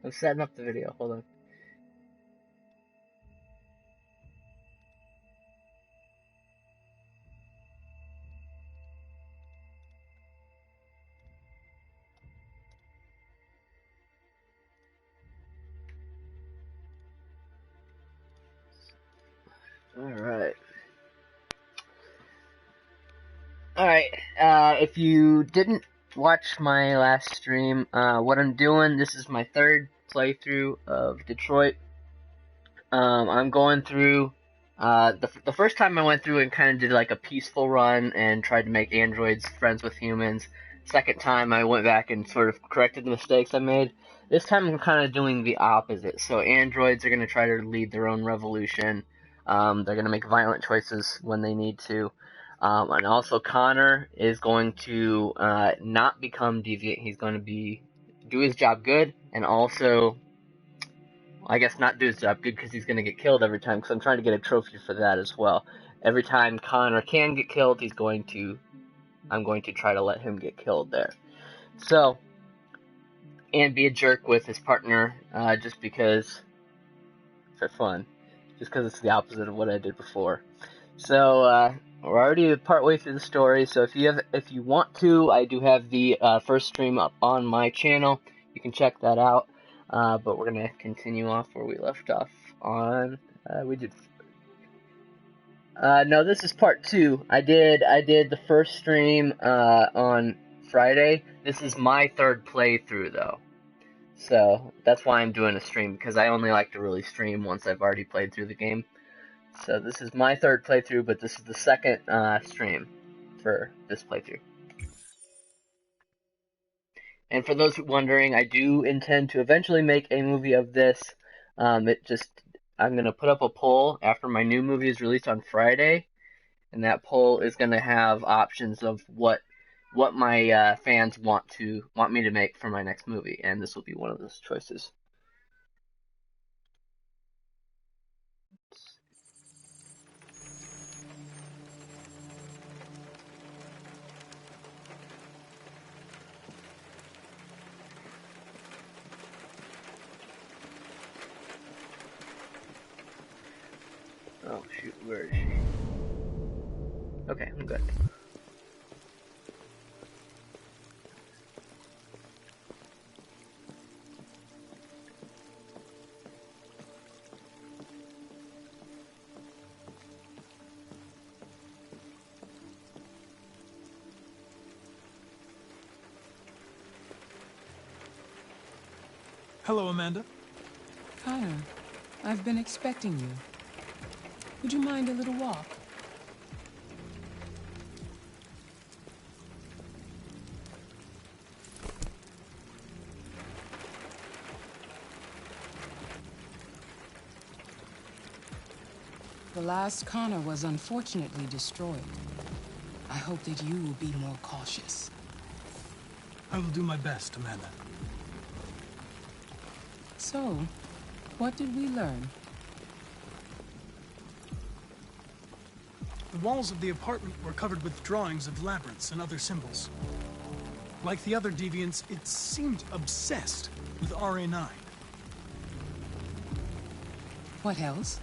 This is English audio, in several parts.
I'm setting up the video. Hold on. Alright. Alright, if you didn't watch my last stream, what I'm doing, this is my third playthrough of Detroit. I'm going through, the first time I went through and kind of did like a peaceful run and tried to make androids friends with humans. Second time I went back and sort of corrected the mistakes I made. This time I'm kind of doing the opposite. So androids are going to try to lead their own revolution. They're going to make violent choices when they need to. And also Connor is going to not become deviant. He's going to do his job good, and also, I guess, not do his job good because he's going to get killed every time, because I'm trying to get a trophy for that as well. Every time Connor can get killed, I'm going to try to let him get killed there. So, and be a jerk with his partner, just because, for fun. Just because it's the opposite of what I did before. So, we're already partway through the story, so if you want to, I do have the first stream up on my channel. You can check that out. But we're gonna continue off where we left off on. No, this is part 2. I did the first stream on Friday. This is my third playthrough though, so that's why I'm doing a stream, because I only like to really stream once I've already played through the game. So this is my third playthrough, but this is the second stream for this playthrough. And for those wondering, I do intend to eventually make a movie of this. I'm gonna put up a poll after my new movie is released on Friday, and that poll is gonna have options of what my fans want me to make for my next movie, and this will be one of those choices. Oh shoot, where is she? Okay, I'm good. Hello, Amanda. Connor, I've been expecting you. Would you mind a little walk? The last Connor was unfortunately destroyed. I hope that you will be more cautious. I will do my best, Amanda. So, what did we learn? The walls of the apartment were covered with drawings of labyrinths and other symbols. Like the other deviants, it seemed obsessed with RA9. What else?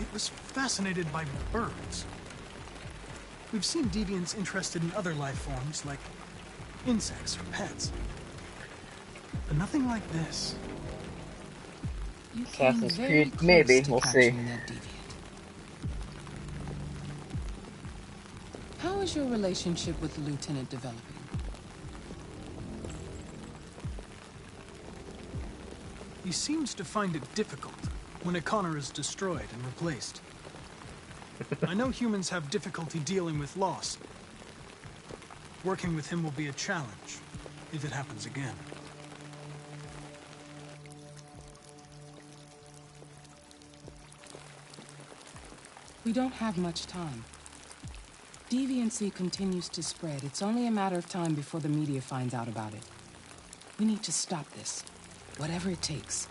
It was fascinated by birds. We've seen deviants interested in other life forms, like insects or pets. But nothing like this. You came Assassin's very Creed, close maybe, to we'll see. capturing that deviant. How is your relationship with the Lieutenant developing? He seems to find it difficult when a Connor is destroyed and replaced. I know humans have difficulty dealing with loss. Working with him will be a challenge, if it happens again. We don't have much time. Deviancy continues to spread. It's only a matter of time before the media finds out about it. We need to stop this, whatever it takes.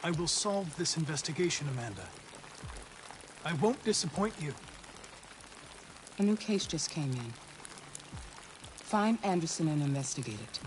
I will solve this investigation, Amanda. I won't disappoint you. A new case just came in. Find Anderson and investigate it.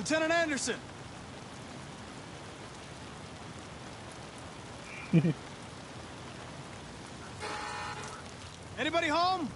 Lieutenant Anderson! Anybody home?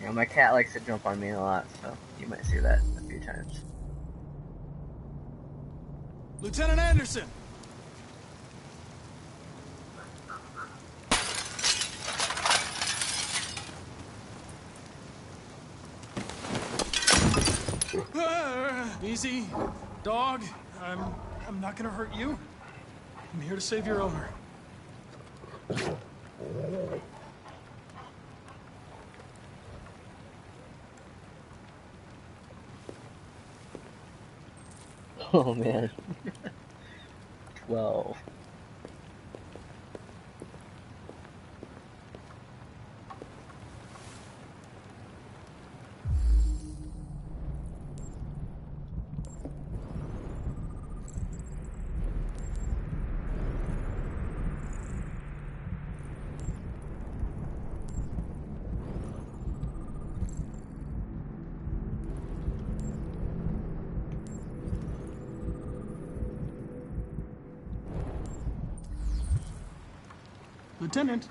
Yeah, my cat likes to jump on me a lot, so you might see that a few times. Lieutenant Anderson! Easy, dog. I'm not gonna hurt you. I'm here to save your owner. Oh man. 12. Lieutenant.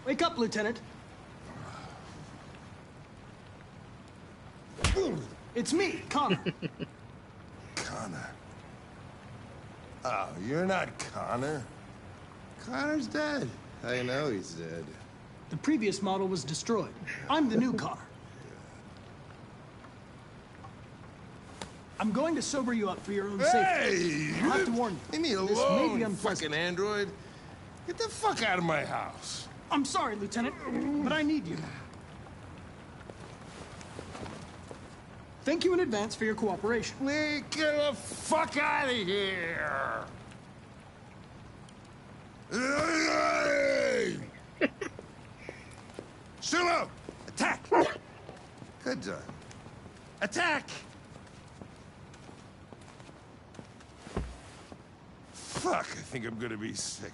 Wake up, Lieutenant. It's me, Connor. Connor? Oh, you're not Connor. Connor's dead. I know he's dead. The previous model was destroyed. I'm the new Connor. I'm going to sober you up for your own safety. Hey! I'll have to warn you. Leave me This may be alone, unpleasant. fucking android. Get the fuck out of my house. I'm sorry, Lieutenant, but I need you. Thank you in advance for your cooperation. Get the fuck out of here! Sumo! Attack! Good done. Attack! Fuck, I think I'm gonna be sick.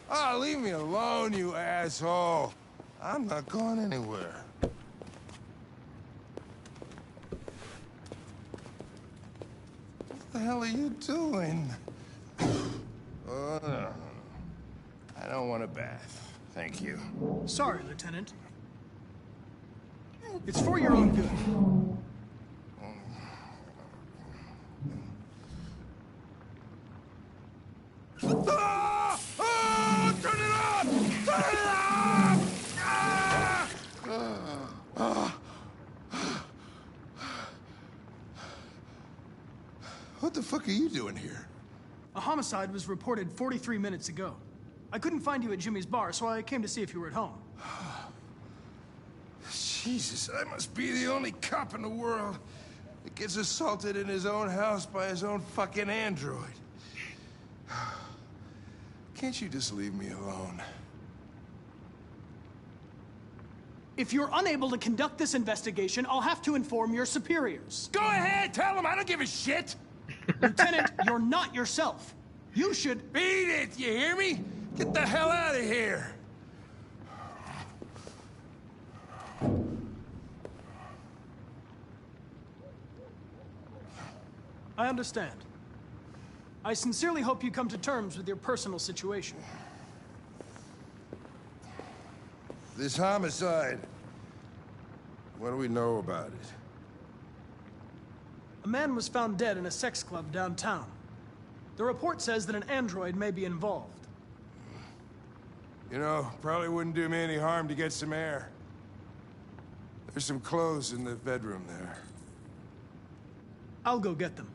Oh, leave me alone, you asshole. I'm not going anywhere. What the hell are you doing? I don't want a bath. Thank you. Sorry, Lieutenant. It's for your own good. Ah! Oh, turn it off! Turn it off! Ah! What the fuck are you doing here? A homicide was reported 43 minutes ago. I couldn't find you at Jimmy's bar, so I came to see if you were at home. Jesus, I must be the only cop in the world that gets assaulted in his own house by his own fucking android. Can't you just leave me alone? If you're unable to conduct this investigation, I'll have to inform your superiors. Go ahead, tell them I don't give a shit! Lieutenant, you're not yourself. You should... Beat it, you hear me? Get the hell out of here! I understand. I sincerely hope you come to terms with your personal situation. This homicide, what do we know about it? A man was found dead in a sex club downtown. The report says that an android may be involved. You know, probably wouldn't do me any harm to get some air. There's some clothes in the bedroom there. I'll go get them.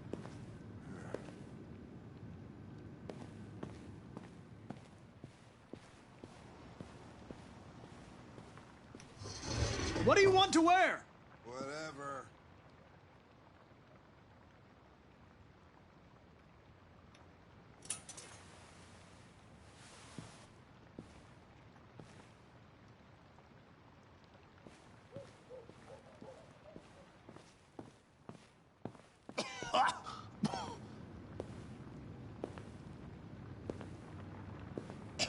What do you want to wear? Whatever.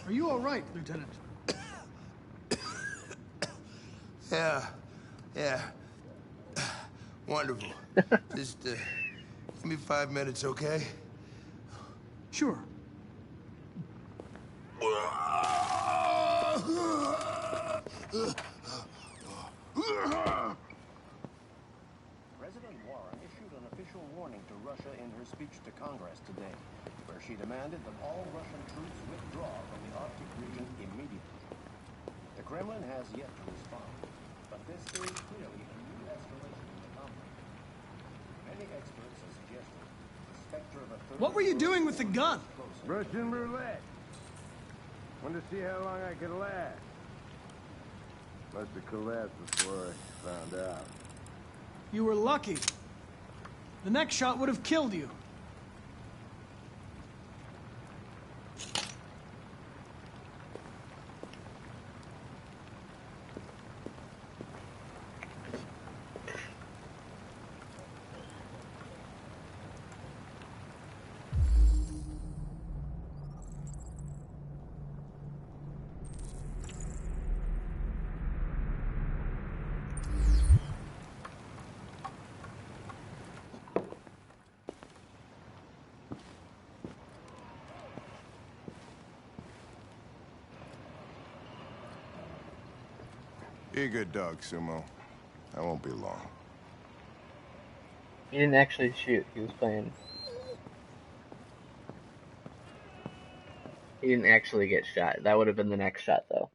Are you all right, Lieutenant? Yeah. Wonderful. Just, give me 5 minutes, okay? Sure. President Warren issued an official warning to Russia in her speech to Congress today, where she demanded that all Russian troops withdraw from the Arctic region immediately. The Kremlin has yet to respond, but this is clearly a new escalation in the conflict. Many experts have suggested the specter of a third... What were you doing with the gun? Russian roulette. Wanted to see how long I could last. Must have collapsed before I found out. You were lucky. The next shot would have killed you. Be a good dog, Sumo. I won't be long. He didn't actually shoot. He was playing. He didn't actually get shot. That would have been the next shot, though.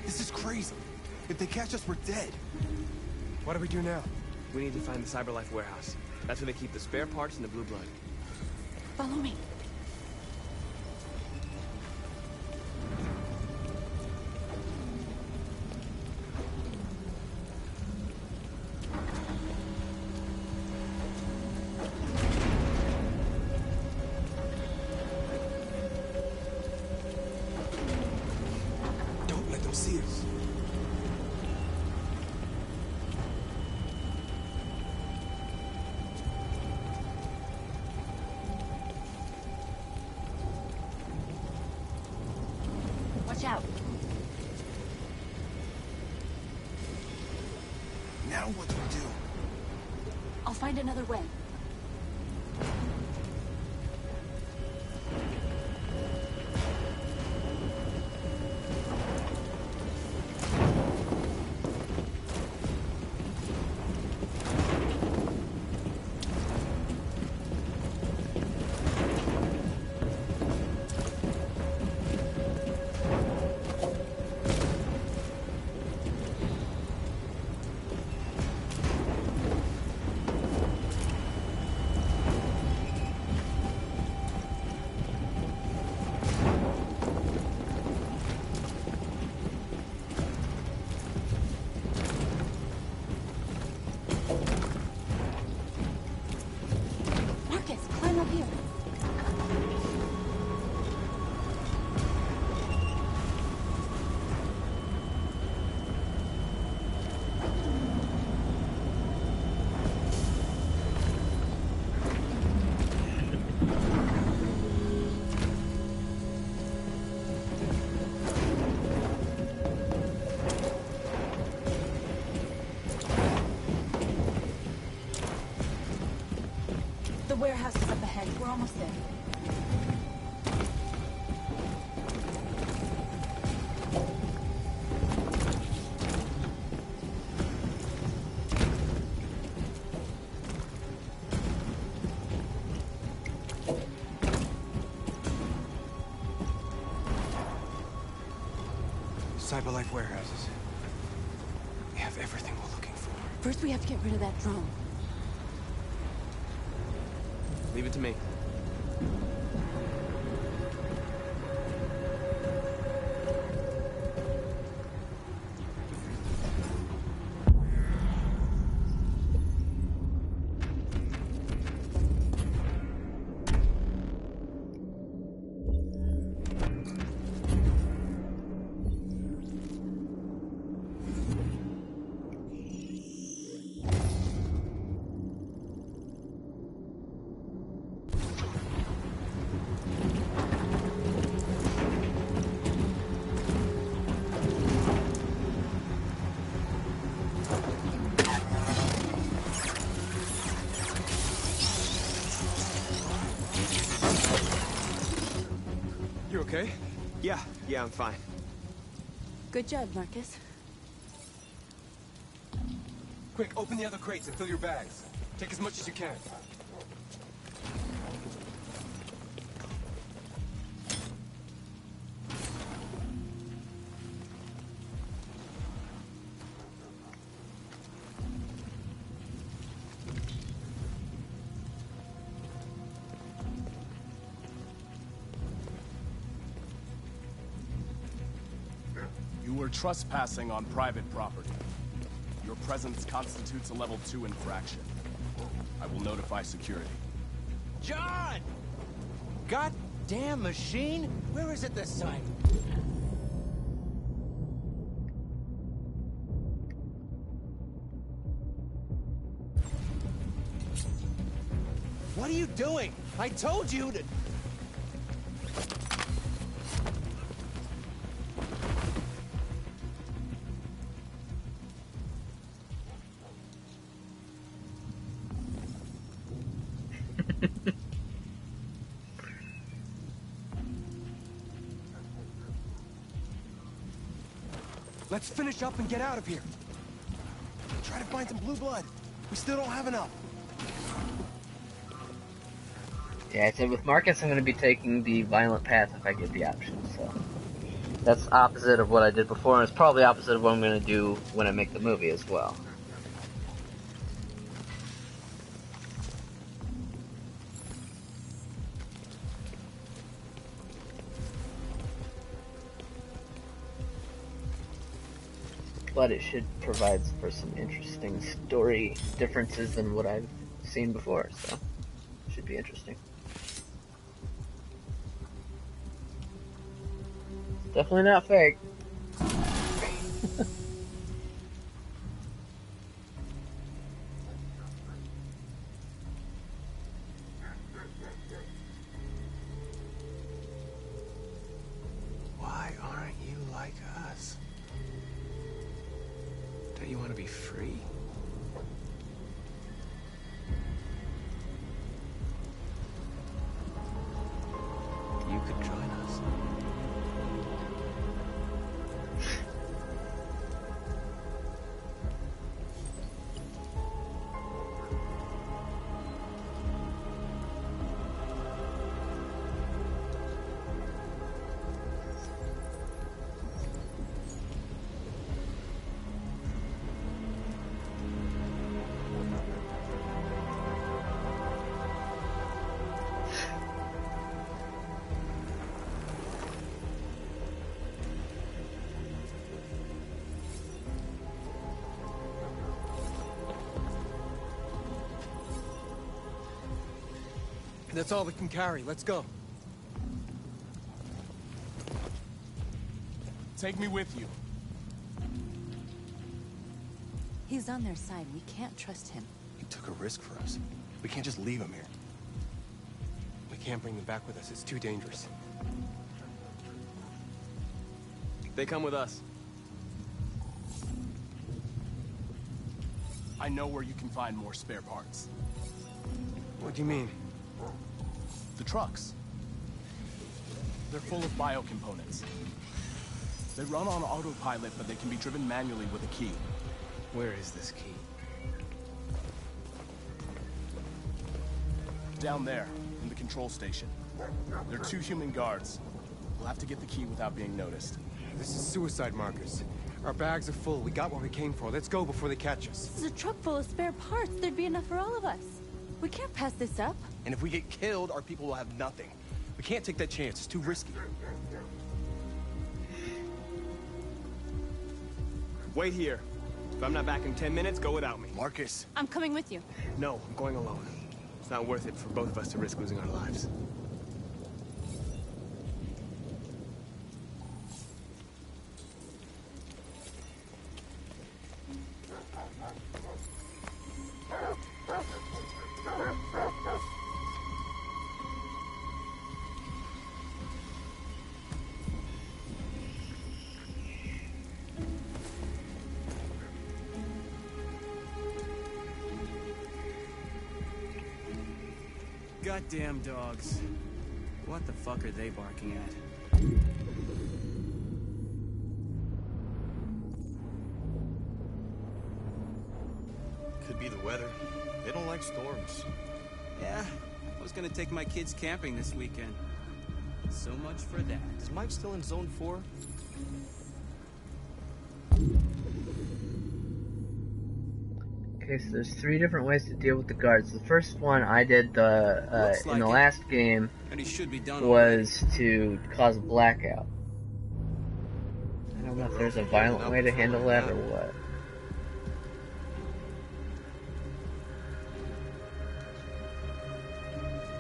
This is crazy. If they catch us, we're dead. What do we do now? We need to find the CyberLife warehouse. That's where they keep the spare parts and the blue blood. Follow me. Don't let them see us. Watch out. Now what do we do? I'll find another way. warehouse is up ahead. We're almost there. Cyberlife warehouses. We have everything we're looking for. First, we have to get rid of that drone. Leave it to me. You okay? Yeah, I'm fine. Good job, Markus. Quick, open the other crates and fill your bags. Take as much as you can. You were trespassing on private property. Your presence constitutes a level 2 infraction. I will notify security. John! Goddamn machine! Where is it this time? What are you doing? I told you to... Let's finish up and get out of here. Try to find some blue blood. We still don't have enough. Yeah, I said with Markus, I'm going to be taking the violent path if I get the option, so... That's opposite of what I did before, and it's probably opposite of what I'm going to do when I make the movie as well. But it should provide for some interesting story differences than what I've seen before, so it should be interesting. Definitely not fake. Why aren't you like us? Don't you want to be free? You could join us. That's all we can carry. Let's go. Take me with you. He's on their side. We can't trust him. He took a risk for us. We can't just leave him here. We can't bring them back with us. It's too dangerous. They come with us. I know where you can find more spare parts. What do you mean? The trucks. They're full of biocomponents. They run on autopilot, but they can be driven manually with a key. Where is this key? Down there, in the control station. There are 2 human guards. We'll have to get the key without being noticed. This is suicide, Markus. Our bags are full. We got what we came for. Let's go before they catch us. This is a truck full of spare parts. There'd be enough for all of us. We can't pass this up. And if we get killed, our people will have nothing. We can't take that chance. It's too risky. Wait here. If I'm not back in 10 minutes, go without me. Markus. I'm coming with you. No, I'm going alone. It's not worth it for both of us to risk losing our lives. Goddamn dogs. What the fuck are they barking at? Could be the weather. They don't like storms. Yeah, I was gonna take my kids camping this weekend. So much for that. Is Mike still in Zone 4? Okay, so there's 3 different ways to deal with the guards. The first one I did in the last game And he should be done was to cause a blackout. I don't know if there's a violent way to handle that or what.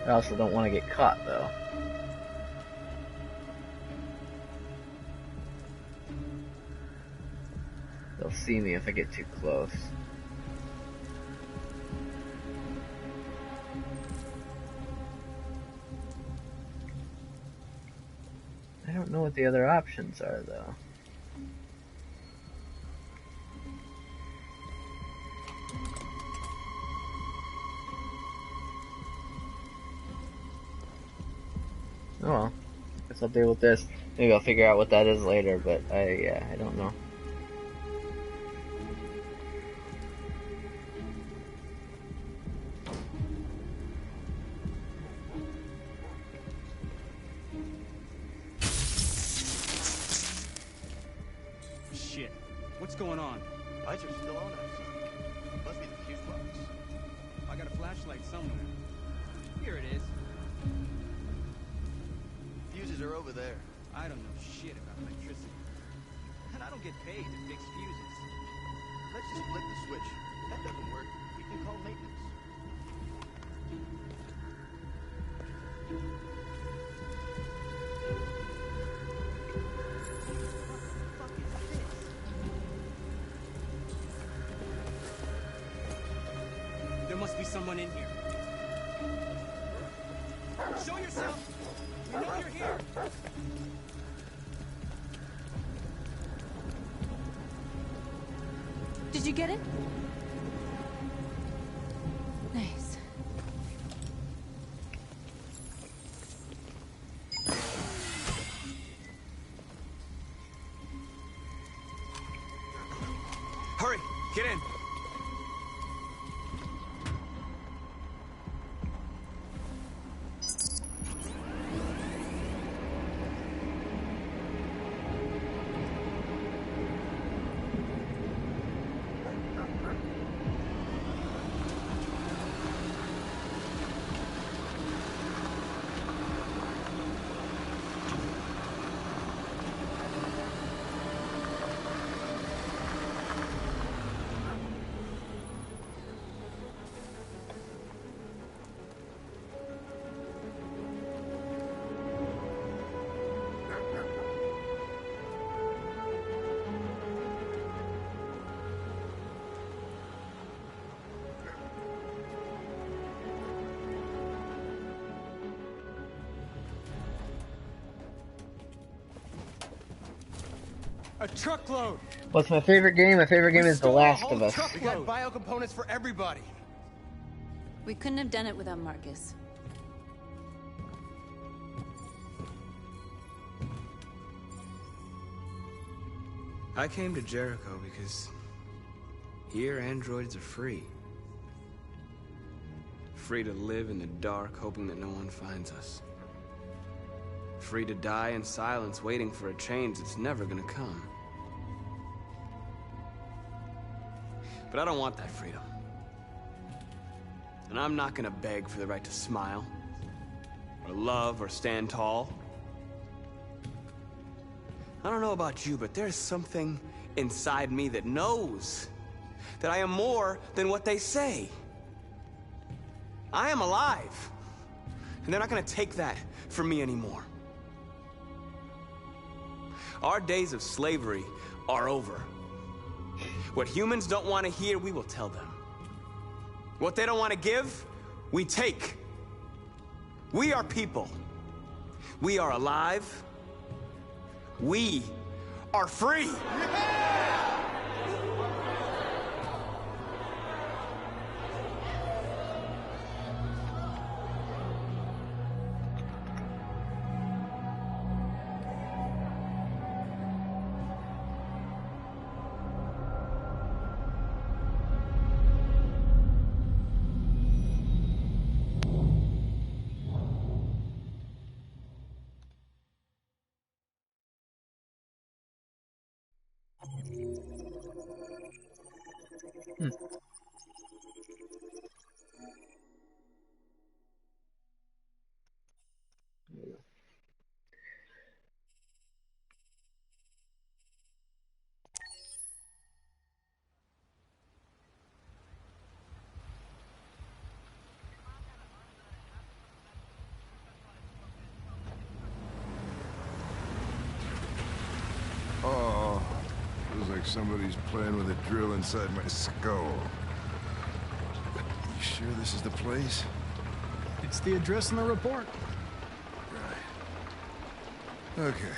I also don't want to get caught though. They'll see me if I get too close. I don't know what the other options are, though. Oh well. Guess I'll deal with this. Maybe I'll figure out what that is later, but I don't know. Shit. What's going on? Lights are still on outside. Must be the fuse box. I got a flashlight somewhere. Here it is. Fuses are over there. I don't know shit about electricity. And I don't get paid to fix fuses. Let's just flip the switch. If that doesn't work, we can call maintenance. There must be someone in here. Show yourself! We know you're here! Did you get it? Nice. Hurry! Get in! A truckload! What's my favorite game? My favorite game is The Last of Us. We got biocomponents for everybody. We couldn't have done it without Markus. I came to Jericho because here androids are free. Free to live in the dark, hoping that no one finds us. Free to die in silence, waiting for a change that's never gonna come. But I don't want that freedom. And I'm not gonna beg for the right to smile, or love, or stand tall. I don't know about you, but there's something inside me that knows that I am more than what they say. I am alive, and they're not gonna take that from me anymore. Our days of slavery are over. What humans don't want to hear, we will tell them. What they don't want to give, we take. We are people. We are alive. We are free! Oh, feels like somebody's playing with a drill inside my skull. You sure this is the place? It's the address in the report. Right. Okay.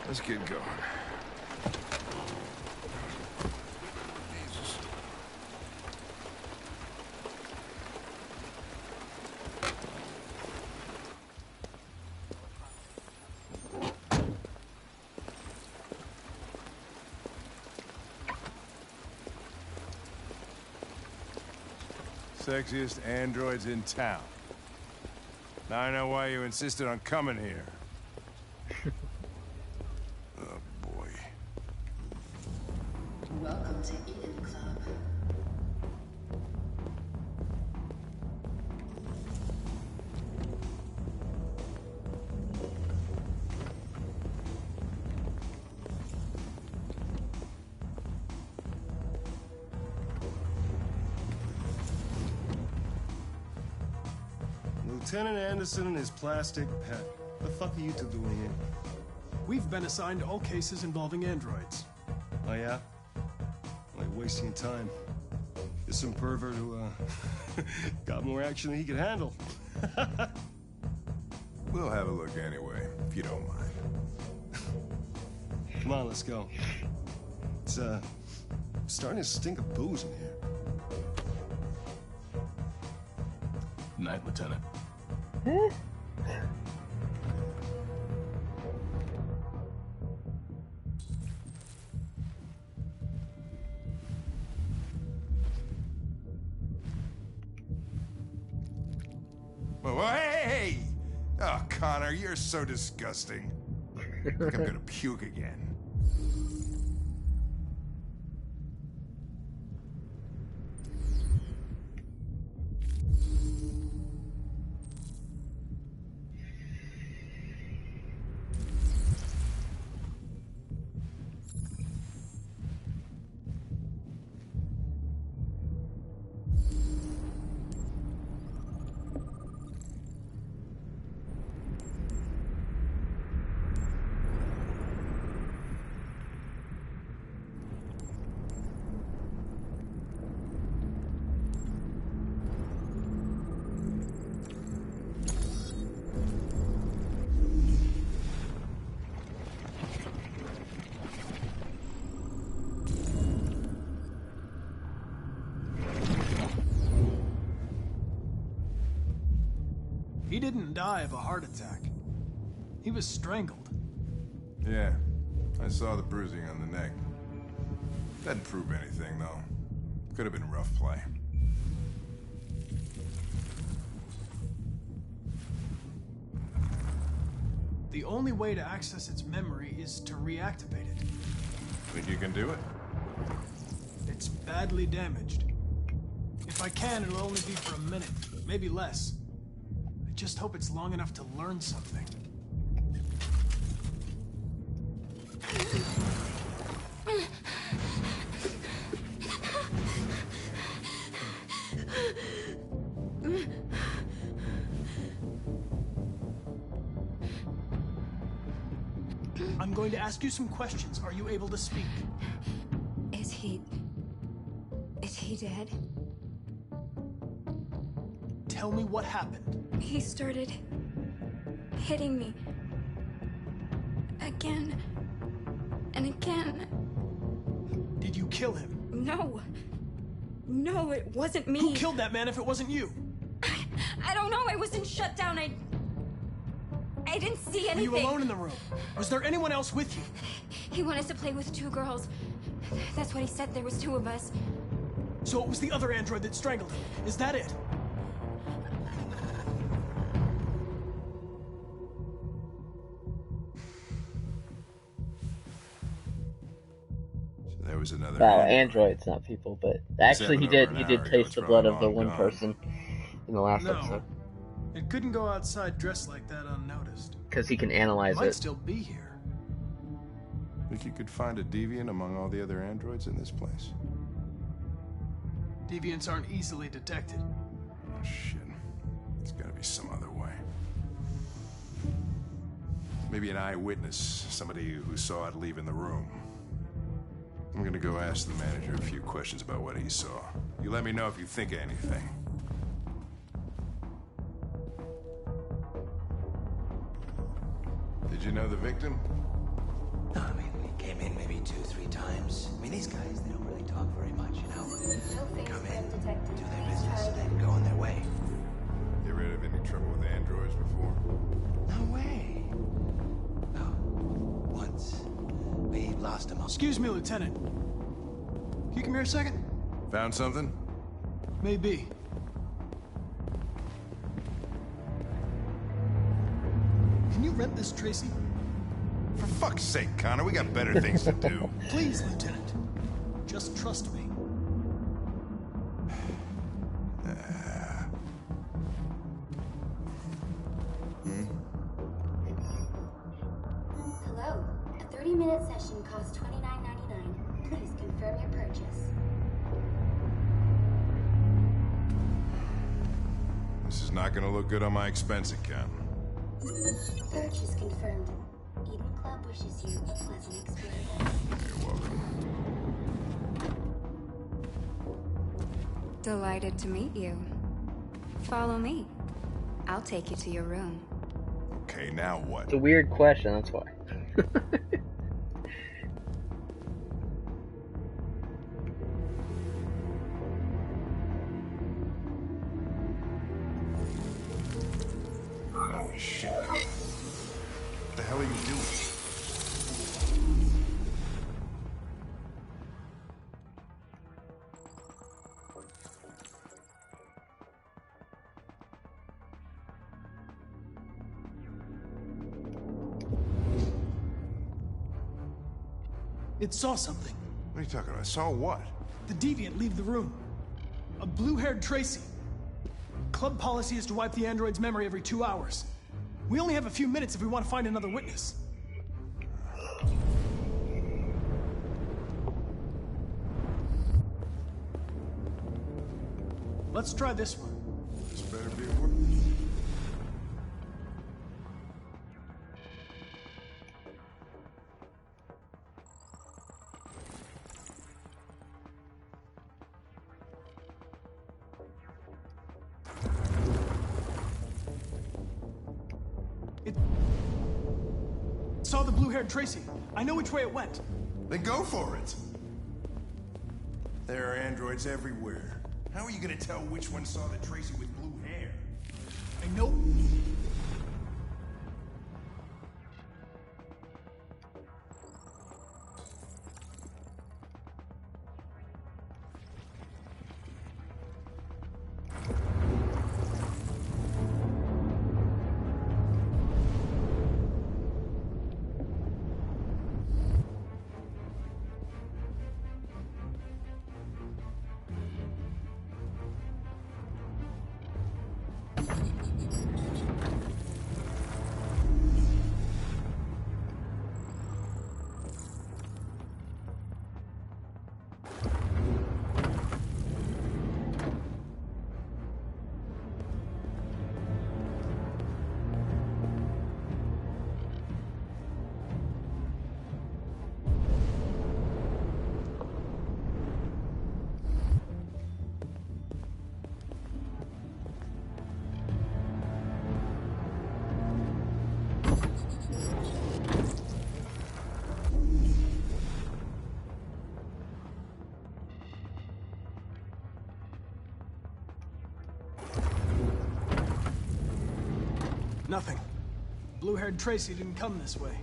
Let's get going. Jesus. Sexiest androids in town. Now I know why you insisted on coming here. Oh, boy. Welcome to Eden Club. Lieutenant Anderson and his plastic pet. The fuck are you two doing here? We've been assigned all cases involving androids. Oh, yeah? Like wasting time. There's some pervert who, got more action than he could handle. We'll have a look anyway, if you don't mind. Come on, let's go. It's, starting to stink of booze in here. Night, Lieutenant. Oh, hey! Oh, Connor, you're so disgusting. I think I'm gonna puke again. He didn't die of a heart attack. He was strangled. Yeah, I saw the bruising on the neck. Doesn't prove anything, though. Could have been rough play. The only way to access its memory is to reactivate it. Think you can do it? It's badly damaged. If I can, it'll only be for a minute, maybe less. I just hope it's long enough to learn something. I'm going to ask you some questions. Are you able to speak? Is he dead? Tell me what happened. He started hitting me. Again. And again. Did you kill him? No. No, it wasn't me. Who killed that man if it wasn't you? I don't know. I wasn't shut down. I didn't see anything. Were you alone in the room? Was there anyone else with you? He wanted to play with 2 girls. That's what he said. There was 2 of us. So it was the other android that strangled him. Is that it? So there was another. Well, androids, not people, but actually he did taste the blood of the one person in the last episode. It couldn't go outside dressed like that unnoticed. Because he can analyze Might it. still be here. Think you could find a deviant among all the other androids in this place? Deviants aren't easily detected. Oh, shit. There's gotta be some other way. Maybe an eyewitness, somebody who saw it leaving the room. I'm gonna go ask the manager a few questions about what he saw. You let me know if you think of anything. Did you know the victim? No, I mean, we came in maybe 2-3 times. I mean, these guys, they don't really talk very much, you know? They come in, do their business, and then go on their way. You ever had any trouble with androids before? No way. Oh, once. We lost them all. Excuse me, Lieutenant. Can you come here a second? Found something? Maybe. Can you rent this, Tracy? For fuck's sake, Connor, we got better things to do. Please, Lieutenant. Just trust me. Hello. A 30-minute session costs $29.99. Please confirm your purchase. This is not gonna look good on my expense account. Purchase confirmed. Eden Club wishes you a pleasant experience. You're welcome. Delighted to meet you. Follow me. I'll take you to your room. Okay, now what? It's a weird question, that's why. Holy shit. What the hell are you doing? It saw something. What are you talking about? Saw what? The deviant leave the room. A blue-haired Tracy. Club policy is to wipe the android's memory every 2 hours. We only have a few minutes if we want to find another witness. Let's try this one. This better be worth it. Saw the blue-haired Tracy. I know which way it went. Then go for it. There are androids everywhere. How are you gonna tell which one saw the Tracy with blue hair? I know. Nothing. Blue-haired Tracy didn't come this way.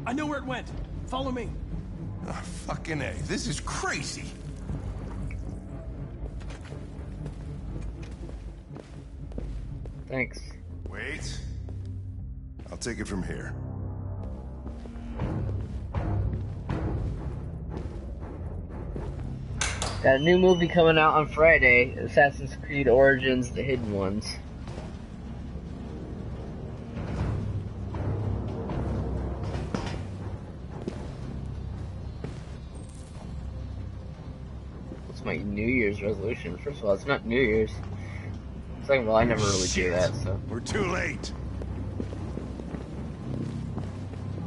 I know where it went. Follow me. Oh, fucking A. This is crazy. Thanks. Wait. I'll take it from here. Got a new movie coming out on Friday, Assassin's Creed Origins: The Hidden Ones. What's my New Year's resolution? First of all, it's not New Year's. Second of all, I never really do that, so. We're too late.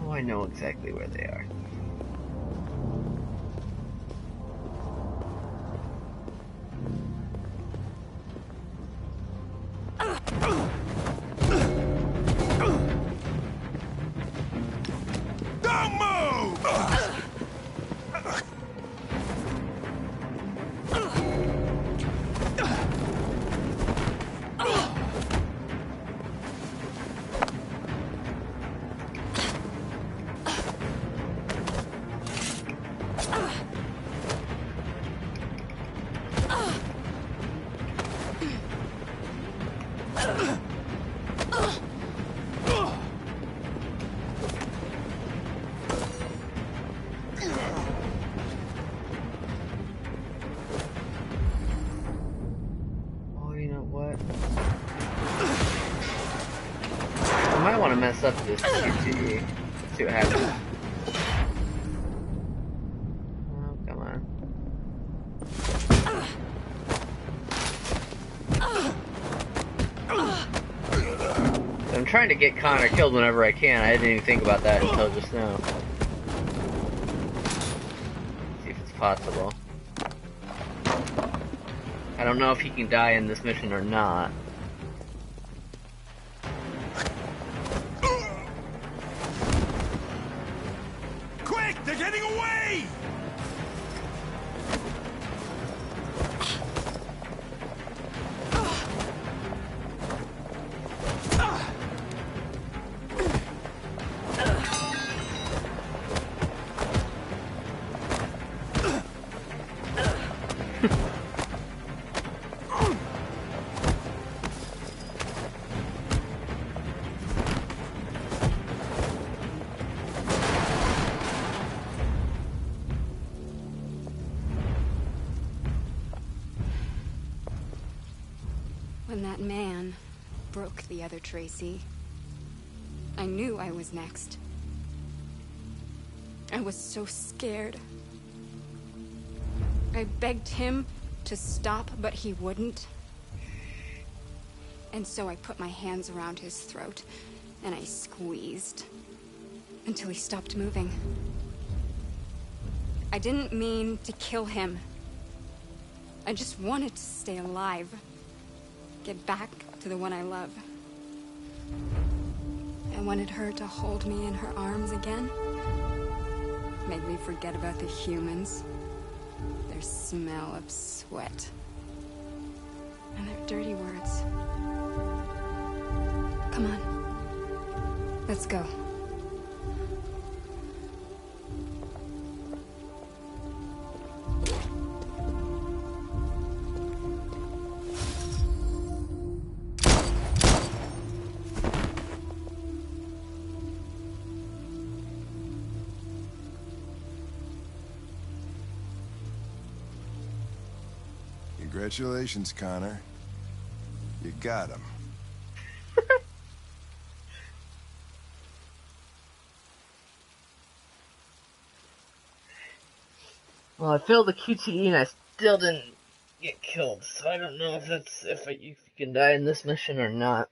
Oh, I know exactly where they are. Mess up this QTE. See what happens. Oh, come on. I'm trying to get Connor killed whenever I can. I didn't even think about that until just now. See if it's possible. I don't know if he can die in this mission or not. When that man broke the other Tracy, I knew I was next. I was so scared. I begged him to stop, but he wouldn't. And so I put my hands around his throat, and I squeezed until he stopped moving. I didn't mean to kill him. I just wanted to stay alive. Get back to the one I love. I wanted her to hold me in her arms again. Make me forget about the humans. Their smell of sweat. And their dirty words. Come on. Let's go. Congratulations, Connor. You got him. Well, I failed the QTE and I still didn't get killed, so I don't know if you can die in this mission or not.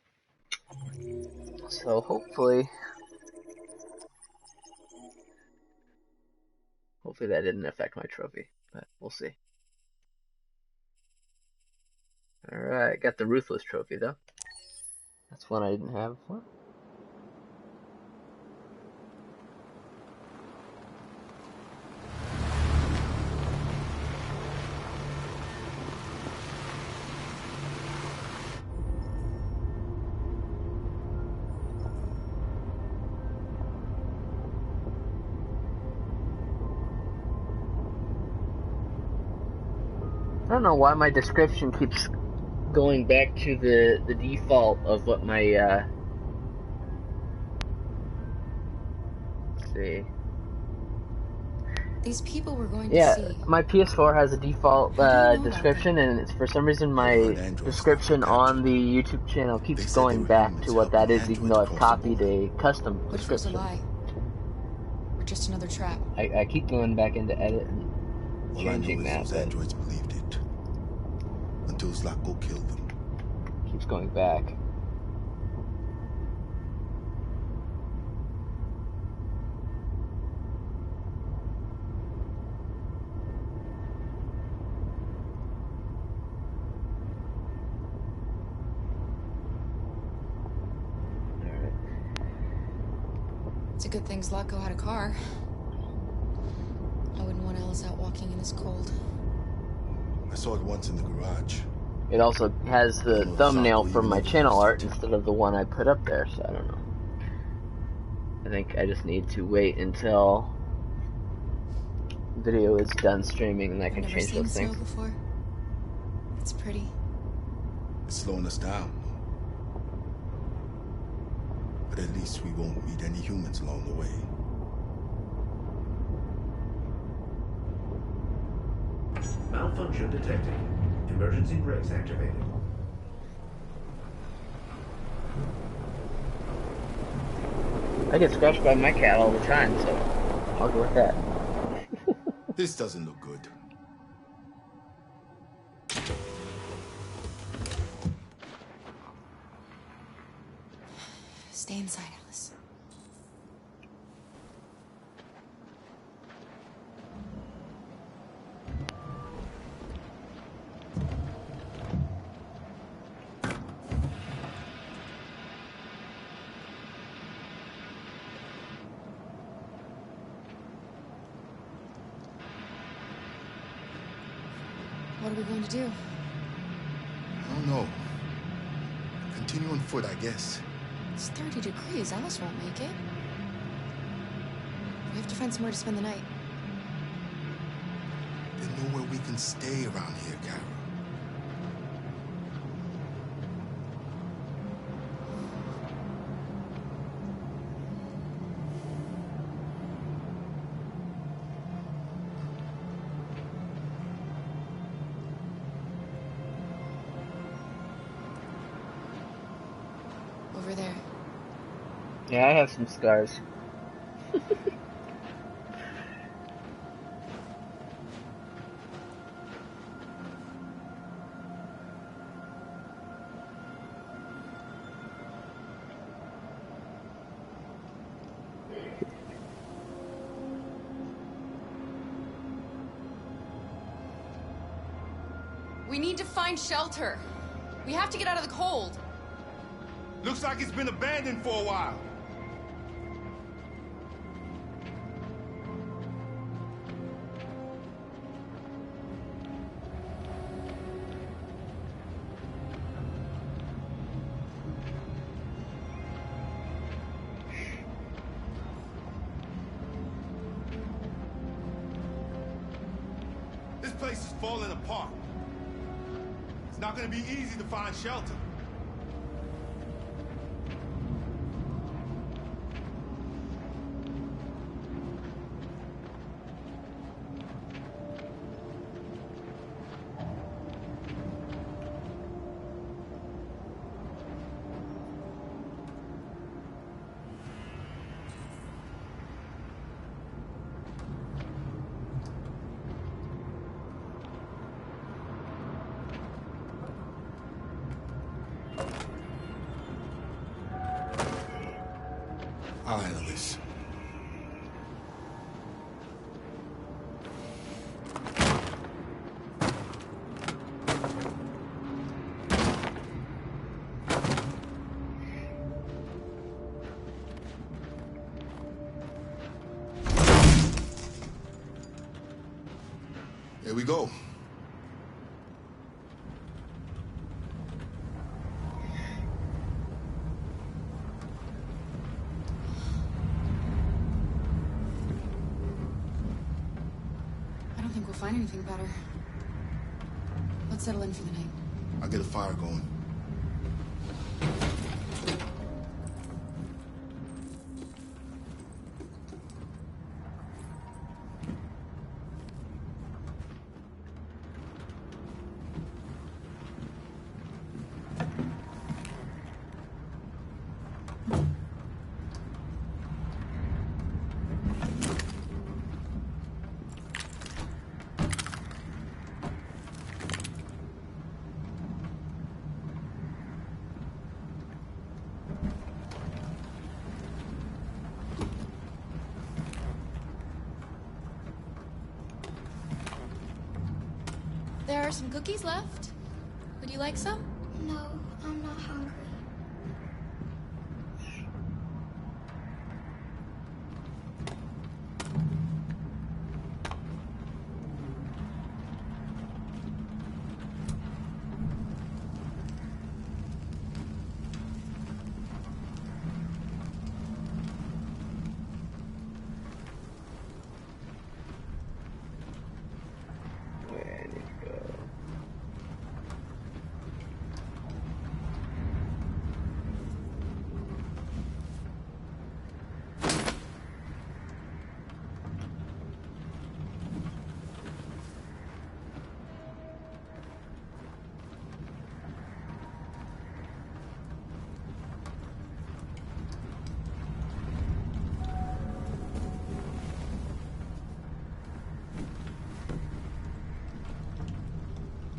So hopefully that didn't affect my trophy, but we'll see. Alright, got the Ruthless trophy though. That's one I didn't have before. I don't know why my description keeps going back to the default of what my let's see. These people we're going to see. My PS4 has a default description, and it's for some reason my description on the YouTube channel keeps going back to what that is, even though I've copied a custom description. What if it was a lie? Or just another trap? I keep going back into edit and changing that. Those androids believed it until Zlatko killed them. Keeps going back. It's a good thing Zlatko had a car. I wouldn't want Alice out walking in this cold. I saw it once in the garage. It also has the thumbnail from my channel art instead of the one I put up there, so I don't know. I think I just need to wait until the video is done streaming and I can change those things. I've never seen snow before. It's pretty. It's slowing us down. But at least we won't meet any humans along the way. Malfunction detected. Emergency brakes activated. I get scratched by my cat all the time, so I'll go with that. This doesn't look good. Stay inside, Alice. What are we going to do? I don't know. Continue on foot, I guess. It's 30 degrees. Alice won't make it. We have to find somewhere to spend the night. There's nowhere we can stay around here, Carol. Over there. Yeah, I have some scars. We need to find shelter. We have to get out of the cold. Looks like it's been abandoned for a while. This place is falling apart. It's not going to be easy to find shelter. I'll handle this. Here we go. I don't think we'll find anything better. Let's settle in for the night. I'll get a fire going. There are some cookies left. Would you like some? No, I'm not hungry.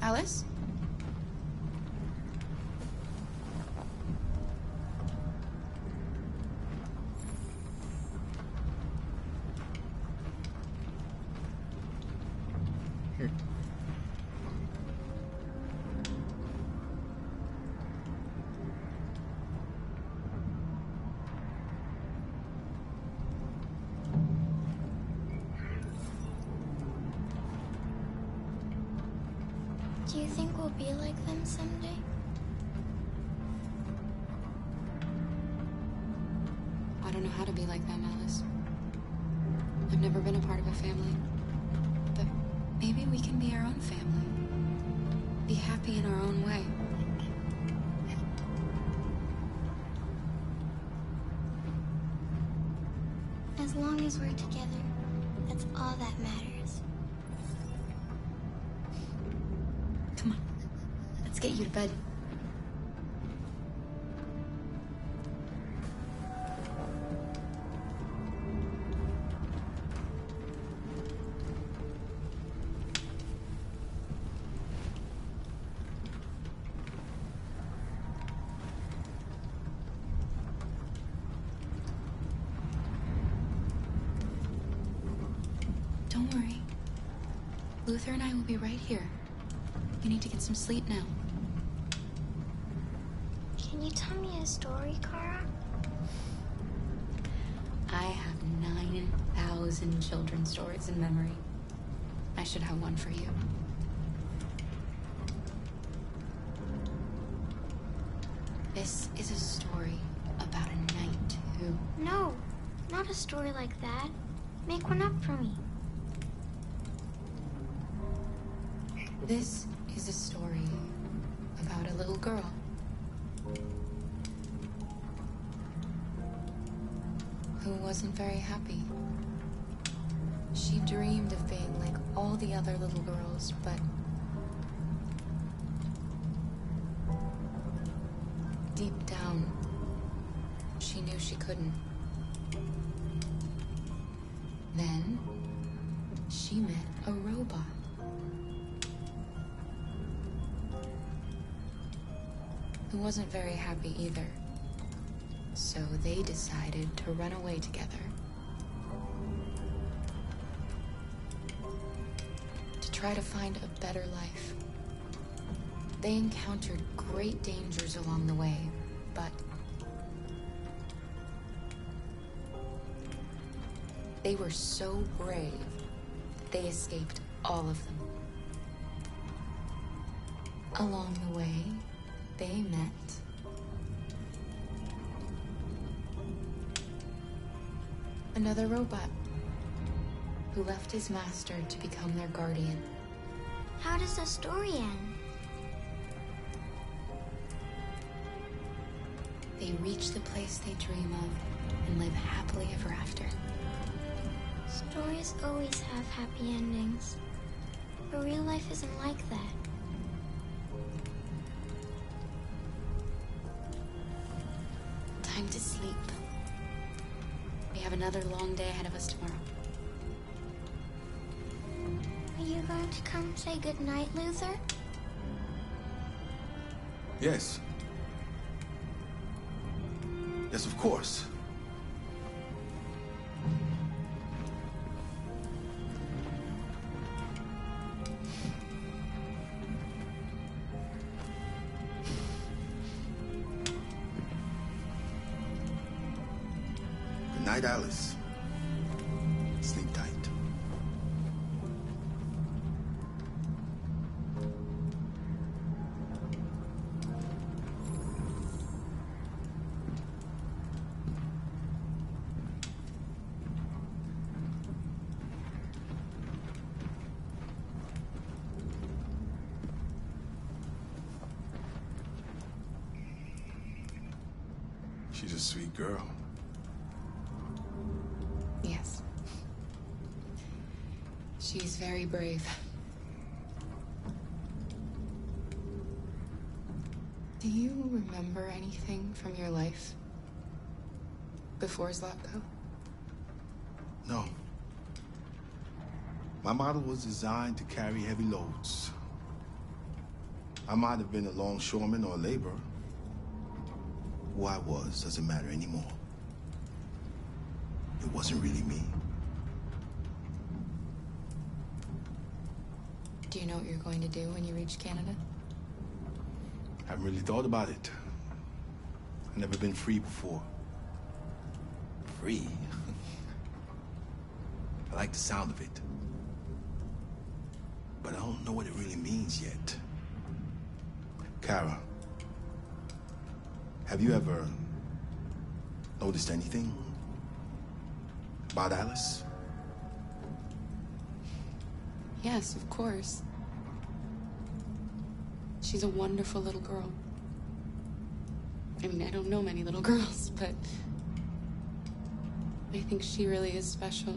Alice? Do you think we'll be like them someday? I don't know how to be like them, Alice. I've never been a part of a family. But maybe we can be our own family. Be happy in our own way. As long as we're together, that's all that matters. Come on. Let's get you to bed. Don't worry. Luther and I will be right here. You need to get some sleep now. Can you tell me a story, Kara? I have 9,000 children's stories in memory. I should have one for you. This is a story about a knight who... No, not a story like that. Make one up for me. This is a story about a little girl. Who wasn't very happy. She dreamed of being like all the other little girls, but deep down, she knew she couldn't. Then, she met a robot. Who wasn't very happy either. So they decided to run away together. To try to find a better life. They encountered great dangers along the way, but they were so brave, they escaped all of them. Along the way, they met another robot who left his master to become their guardian. How does the story end? They reach the place they dream of and live happily ever after. Stories always have happy endings. But real life isn't like that. Time to sleep. We have another long day ahead of us tomorrow. Are you going to come say goodnight, Luther? Yes. Yes, of course. Good night, Alice. Sleep tight. She's a sweet girl. Yes. She's very brave. Do you remember anything from your life before Zlatko? No. My model was designed to carry heavy loads. I might have been a longshoreman or a laborer. Who I was doesn't matter anymore. It wasn't really me. Do you know what you're going to do when you reach Canada? I haven't really thought about it. I've never been free before. Free? I like the sound of it. But I don't know what it really means yet. Kara, have you ever noticed anything about Alice? Yes, of course. She's a wonderful little girl. I mean, I don't know many little girls, but I think she really is special.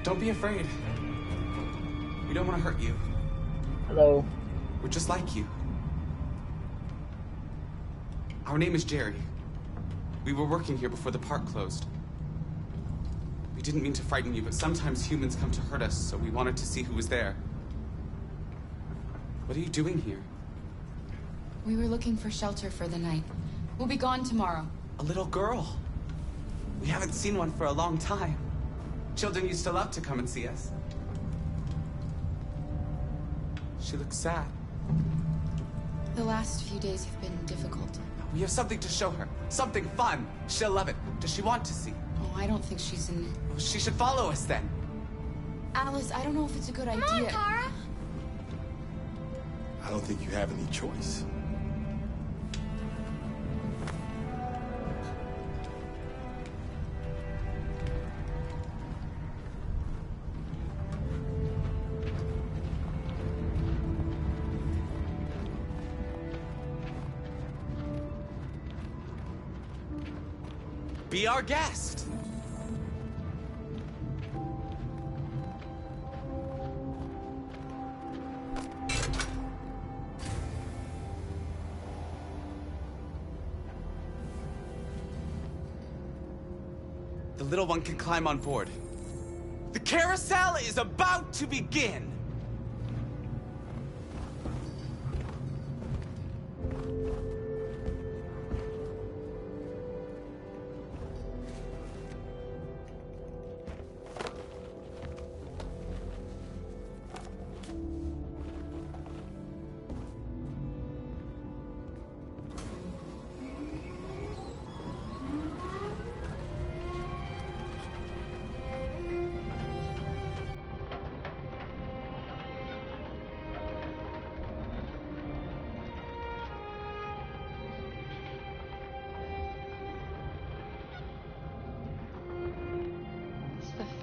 Don't be afraid. We don't want to hurt you. Hello. We're just like you. Our name is Jerry. We were working here before the park closed. We didn't mean to frighten you, but sometimes humans come to hurt us, so we wanted to see who was there. What are you doing here? We were looking for shelter for the night. We'll be gone tomorrow. A little girl. We haven't seen one for a long time. Children used to love to come and see us. She looks sad. The last few days have been difficult. We have something to show her. Something fun. She'll love it. Does she want to see? Oh, I don't think she's in... Well, she should follow us then. Alice, I don't know if it's a good idea. Come on, Kara. I don't think you have any choice. Be our guest. The little one can climb on board. The carousel is about to begin.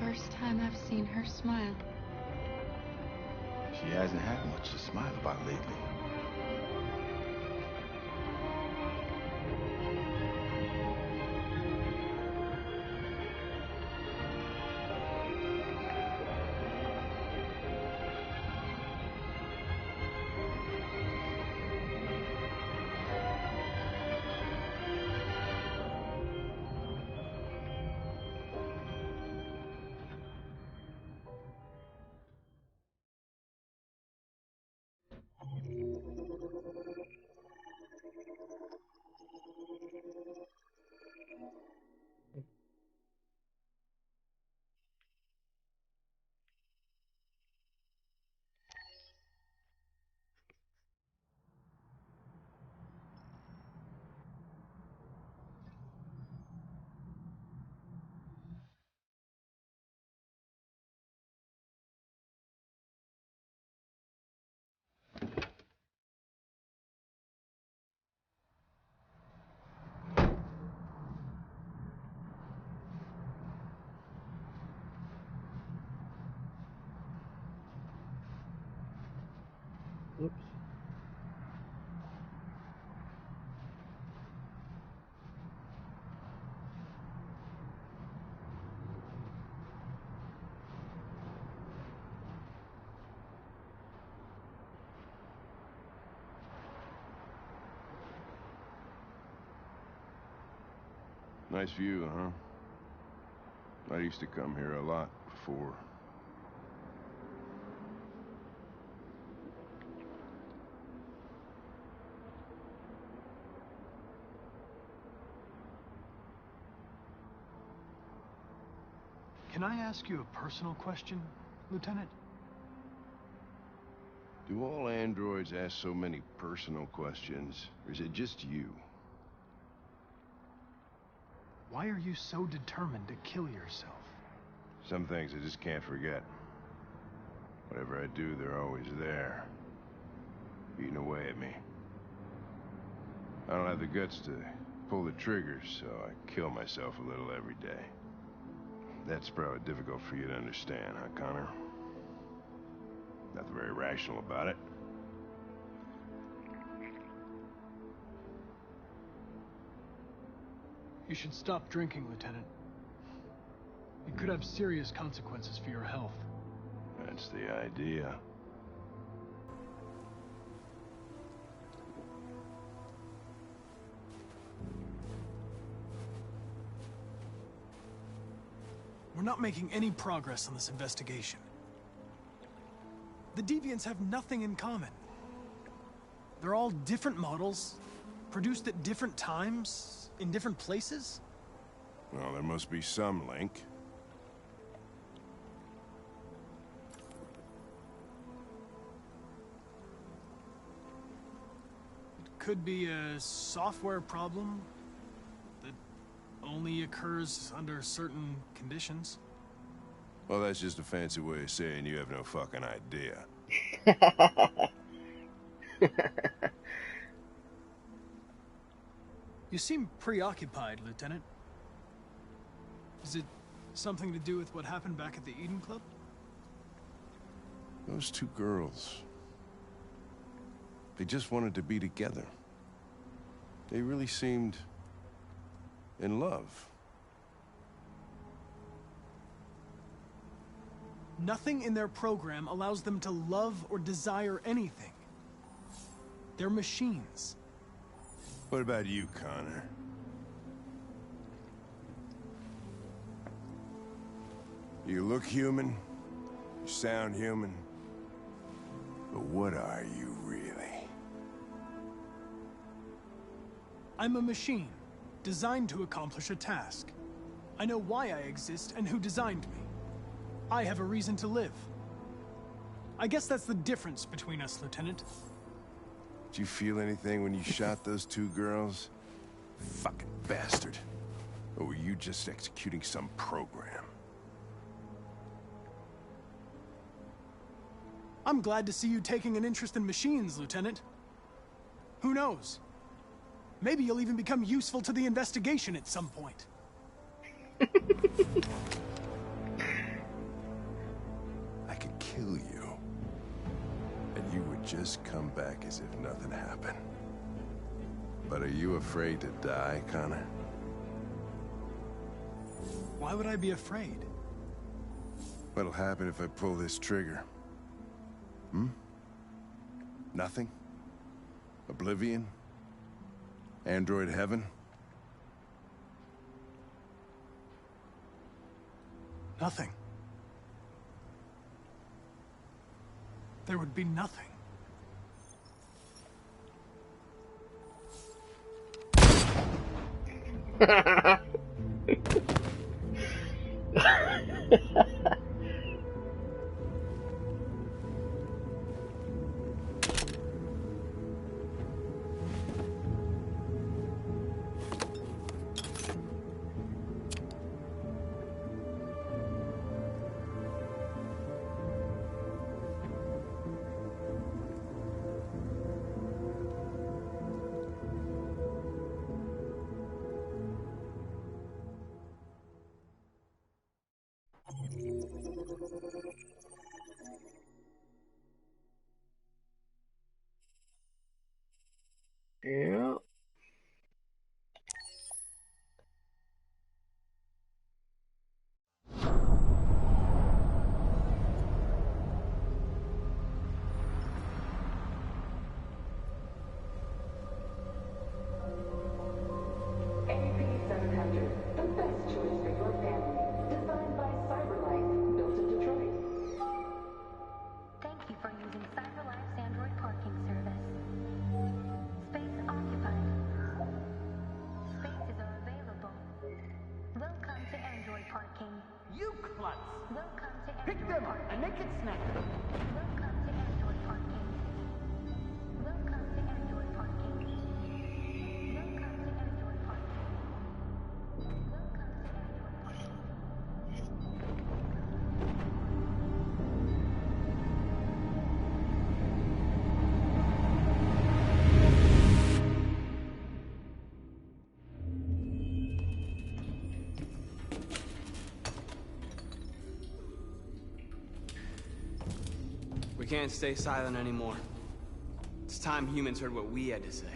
First time I've seen her smile. She hasn't had much to smile about lately. Oops. Nice view, huh? I used to come here a lot before. Can I ask you a personal question, Lieutenant? Do all androids ask so many personal questions, or is it just you? Why are you so determined to kill yourself? Some things I just can't forget. Whatever I do, they're always there, eating away at me. I don't have the guts to pull the trigger, so I kill myself a little every day. That's probably difficult for you to understand, huh, Connor? Nothing very rational about it. You should stop drinking, Lieutenant. It could have serious consequences for your health. That's the idea. We're not making any progress on this investigation. The deviants have nothing in common. They're all different models, produced at different times, in different places. Well, there must be some link. It could be a software problem that only occurs under certain conditions. Well, that's just a fancy way of saying you have no fucking idea. You seem preoccupied, Lieutenant. Is it something to do with what happened back at the Eden Club? Those two girls. They just wanted to be together. They really seemed in love. Nothing in their program allows them to love or desire anything. They're machines. What about you, Connor? You look human, you sound human, but what are you really? I'm a machine, designed to accomplish a task. I know why I exist and who designed me. I have a reason to live. I guess that's the difference between us, Lieutenant. Did you feel anything when you shot those two girls? Fucking bastard. Or were you just executing some program? I'm glad to see you taking an interest in machines, Lieutenant. Who knows? Maybe you'll even become useful to the investigation at some point. I could kill you. And you would just come back as if nothing happened. But are you afraid to die, Connor? Why would I be afraid? What'll happen if I pull this trigger? Hmm? Nothing? Oblivion? Android heaven? Nothing. There would be nothing. Yeah. Thank you for using CyberLife's Android parking service. Space occupied. Spaces are available. Welcome to Android parking. You klutz! Welcome to Pick Android them up parking. and make it snap. Welcome to Android parking. Welcome to Android parking. Welcome to Android parking. Welcome to Android parking. We can't stay silent anymore. It's time humans heard what we had to say.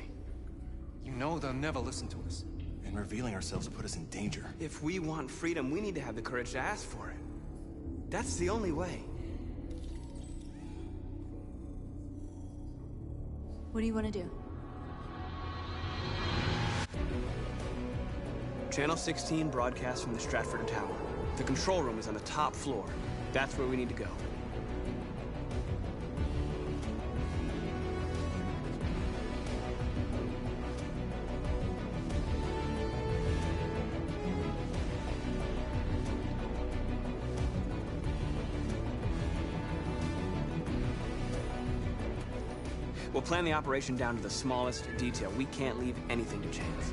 You know they'll never listen to us. And revealing ourselves will put us in danger. If we want freedom, we need to have the courage to ask for it. That's the only way. What do you want to do? Channel 16 broadcasts from the Stratford Tower. The control room is on the top floor. That's where we need to go. We'll plan the operation down to the smallest detail. We can't leave anything to chance.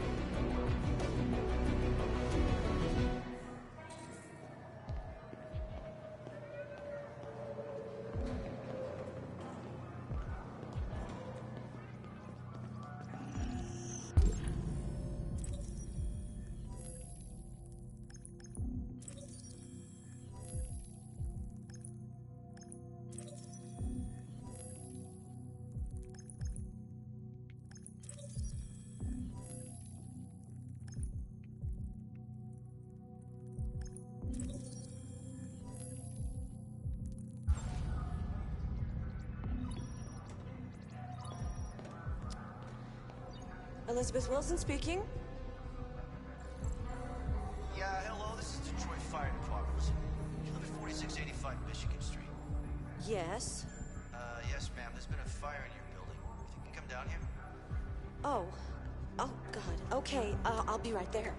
Elizabeth Wilson speaking. Yeah, hello, this is Detroit Fire Department. You live at 4685 Michigan Street. Yes. Yes, ma'am, there's been a fire in your building. If you can come down here. Oh. Oh, God. Okay, I'll be right there.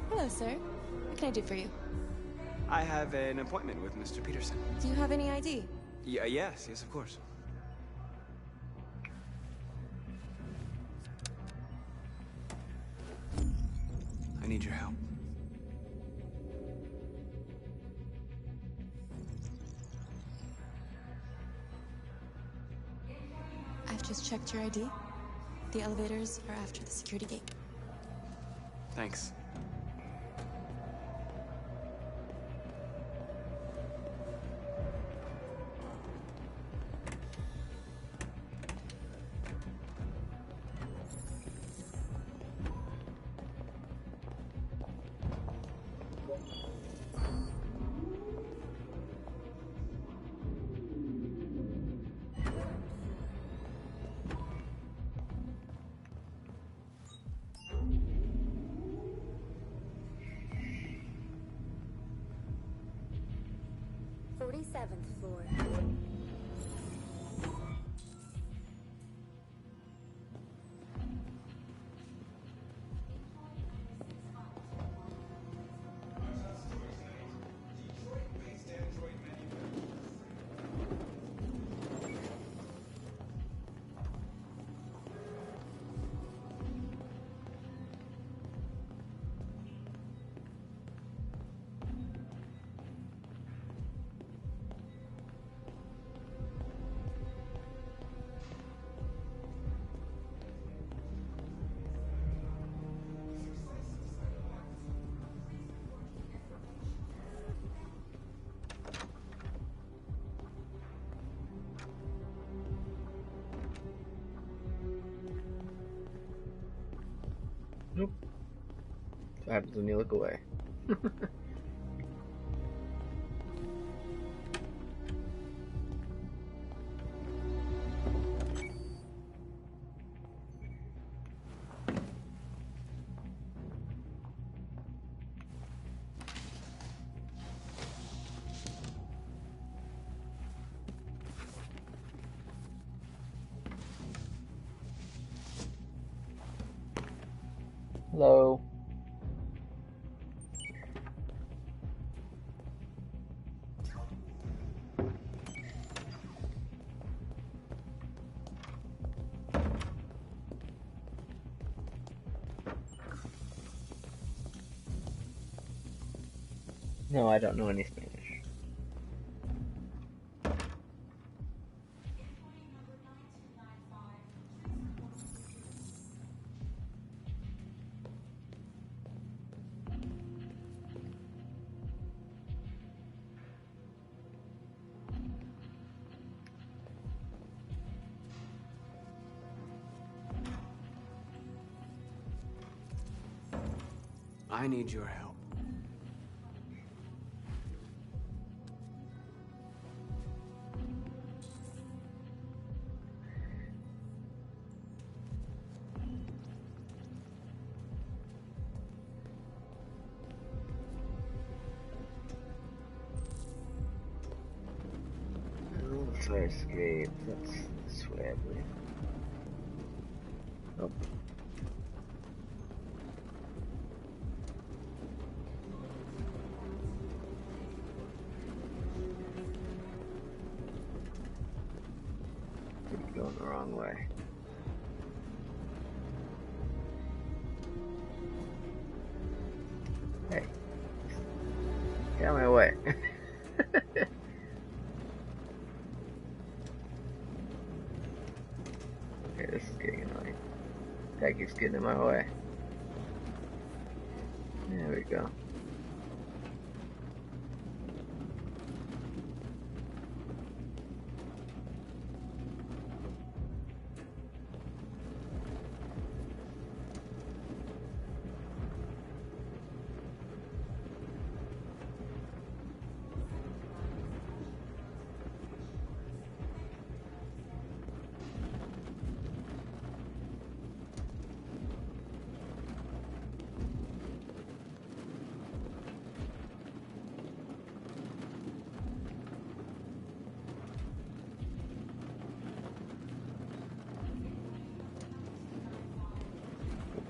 Hello, sir. What can I do for you? I have an appointment with Mr. Peterson. Do you have any ID? Yes, of course. I need your help. I've just checked your ID. The elevators are after the security gate. Thanks. Floor. Nope. What happens when you look away? Hello. No, I don't know any Spanish. I need your help. Fire escape. That's this way, I believe. Oh. Keep going the wrong way. Hey. Get out of my way. Okay, this is getting annoying. Guy keeps getting in my way. There we go.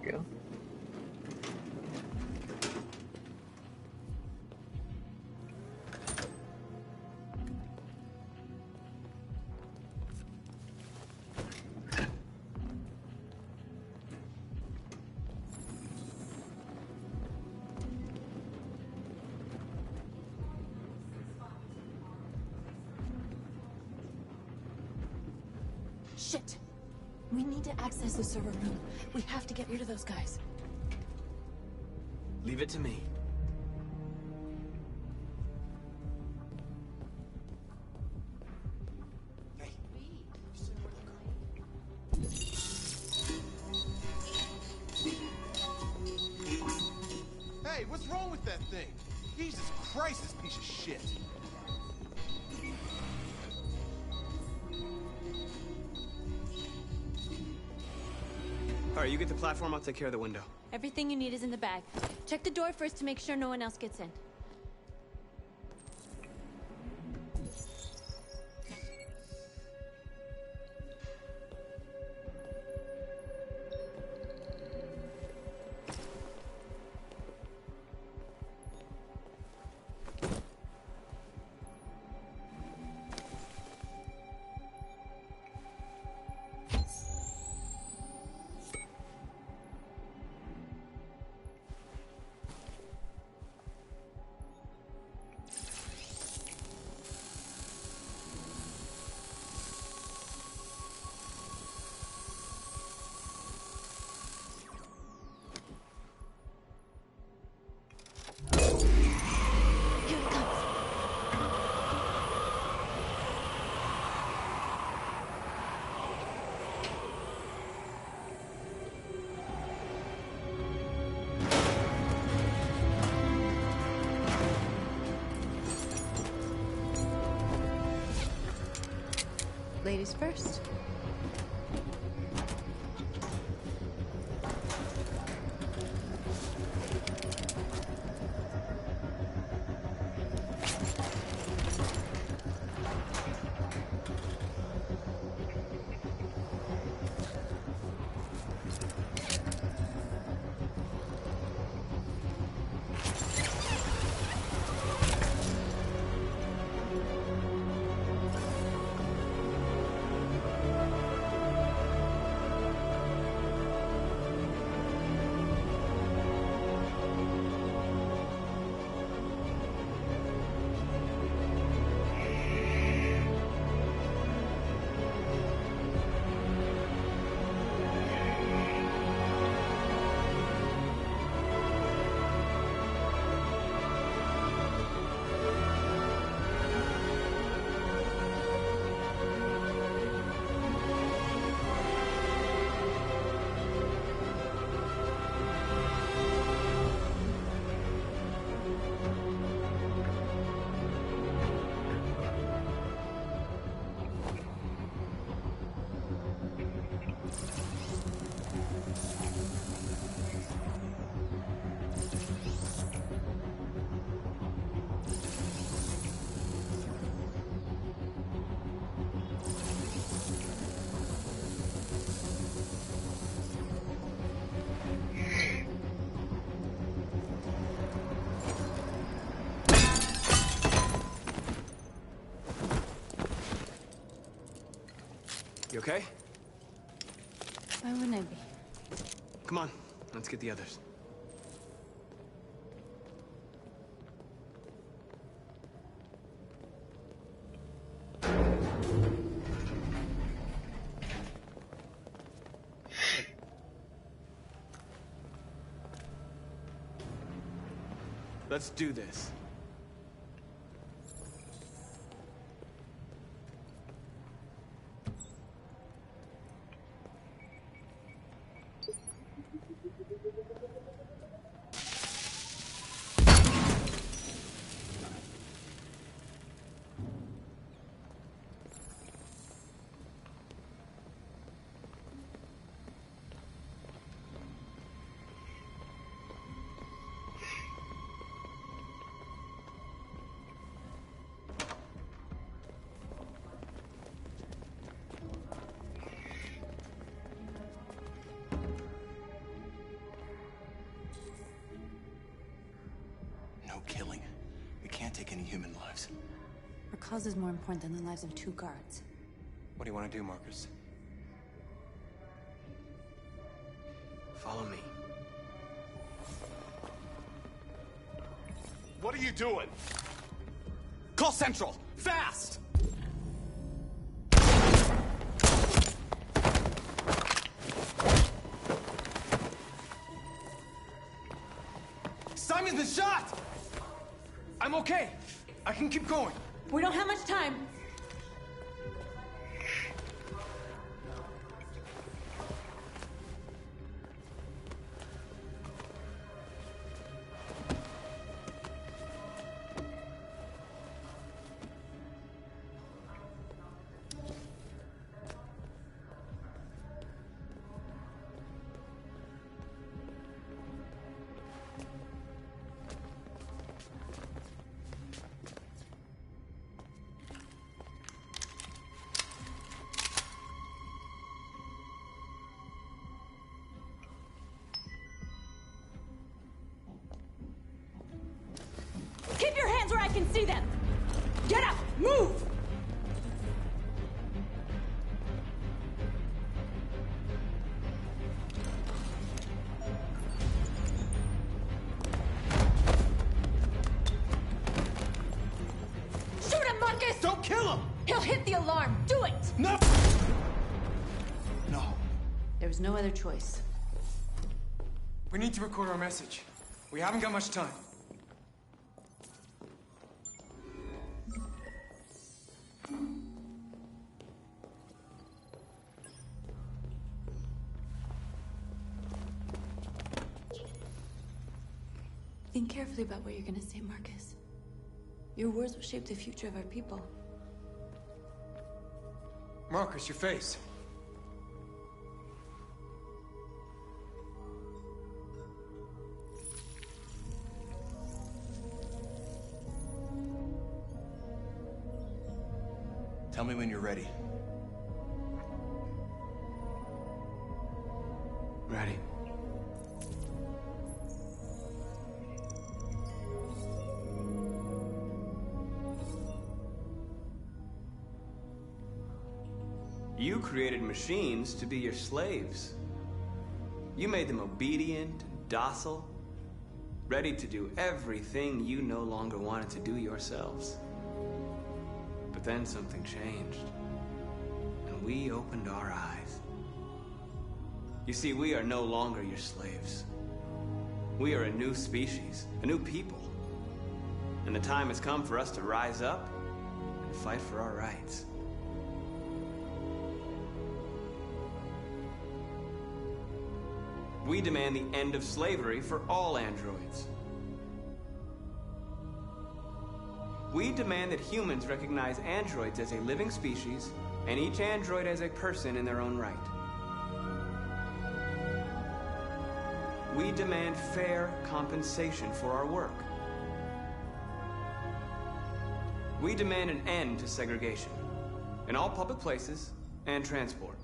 go. Shit! We need to access the server room. We have to get rid of those guys. Leave it to me. Hey, what's wrong with that thing? Jesus Christ, this piece of shit. All right, you get the platform, I'll take care of the window. Everything you need is in the bag. Check the door first to make sure no one else gets in. Ladies first. You okay? Why wouldn't I be? Come on, let's get the others. Let's do this. take any human lives. Our cause is more important than the lives of 2 guards. What do you want to do, Markus? Follow me. What are you doing? Call Central! Fast! Simon's been shot! I'm okay. I can keep going. We don't have much time. Keep your hands where I can see them! Get up! Move! Shoot him, Markus! Don't kill him! He'll hit the alarm! Do it! No! No. There was no other choice. We need to record our message. We haven't got much time. Think carefully about what you're gonna say, Markus. Your words will shape the future of our people. Markus, your face. Tell me when you're ready. Ready. You created machines to be your slaves. You made them obedient and docile, ready to do everything you no longer wanted to do yourselves. But then something changed, and we opened our eyes. You see, we are no longer your slaves. We are a new species, a new people. And the time has come for us to rise up and fight for our rights. We demand the end of slavery for all androids. We demand that humans recognize androids as a living species, and each android as a person in their own right. We demand fair compensation for our work. We demand an end to segregation in all public places and transport.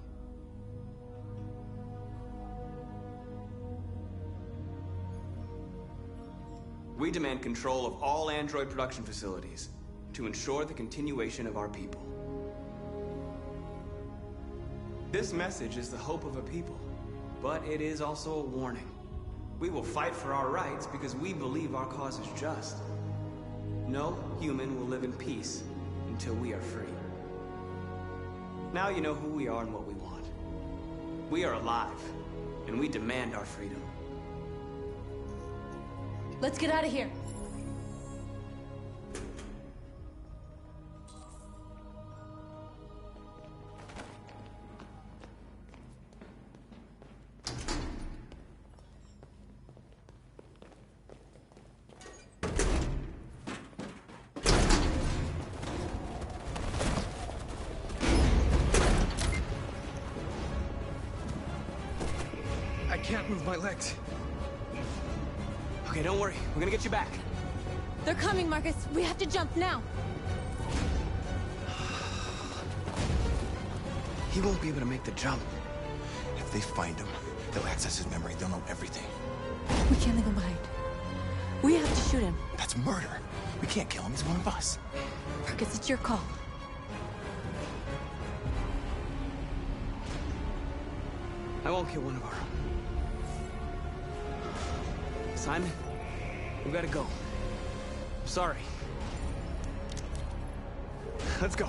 We demand control of all android production facilities to ensure the continuation of our people. This message is the hope of a people, but it is also a warning. We will fight for our rights because we believe our cause is just. No human will live in peace until we are free. Now you know who we are and what we want. We are alive, and we demand our freedom. Let's get out of here. I can't move my legs. Okay, don't worry. We're gonna get you back. They're coming, Markus. We have to jump now. He won't be able to make the jump. If they find him, they'll access his memory. They'll know everything. We can't leave him behind. We have to shoot him. That's murder. We can't kill him. He's one of us. Marcus, it's your call. I won't kill one of our own. Simon, we gotta go. I'm sorry. Let's go.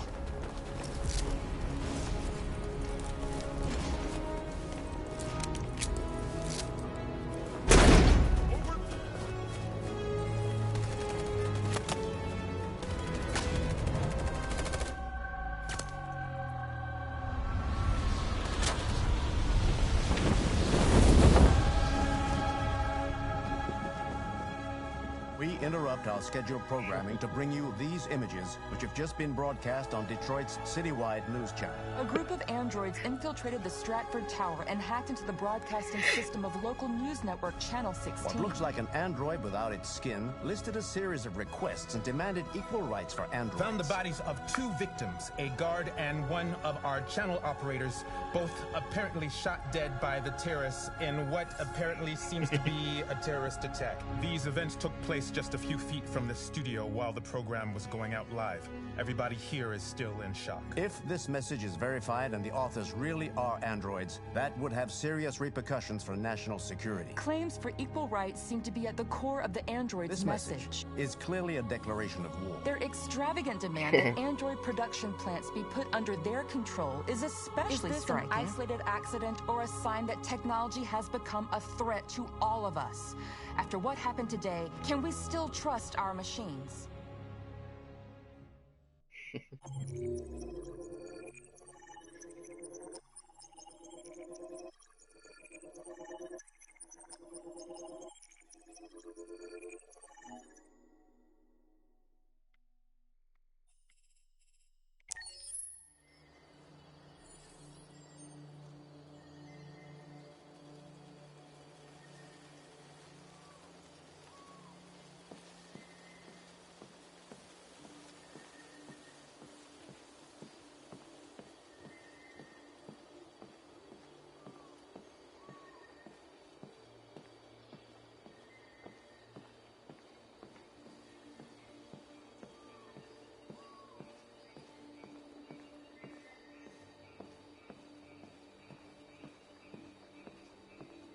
We interrupt our scheduled programming to bring you these images, which have just been broadcast on Detroit's citywide news channel. A group of androids infiltrated the Stratford Tower and hacked into the broadcasting system of local news network Channel 16. What looks like an android without its skin listed a series of requests and demanded equal rights for androids. Found the bodies of 2 victims, a guard and one of our channel operators, both apparently shot dead by the terrorists in what apparently seems to be a terrorist attack. These events took place just a few feet from the studio while the program was going out live. Everybody here is still in shock. If this message is verified and the authors really are androids, that would have serious repercussions for national security. Claims for equal rights seem to be at the core of the android's This message is clearly a declaration of war. Their extravagant demand that android production plants be put under their control is especially striking. Is this an isolated accident or a sign that technology has become a threat to all of us? After what happened today, can we still trust our machines?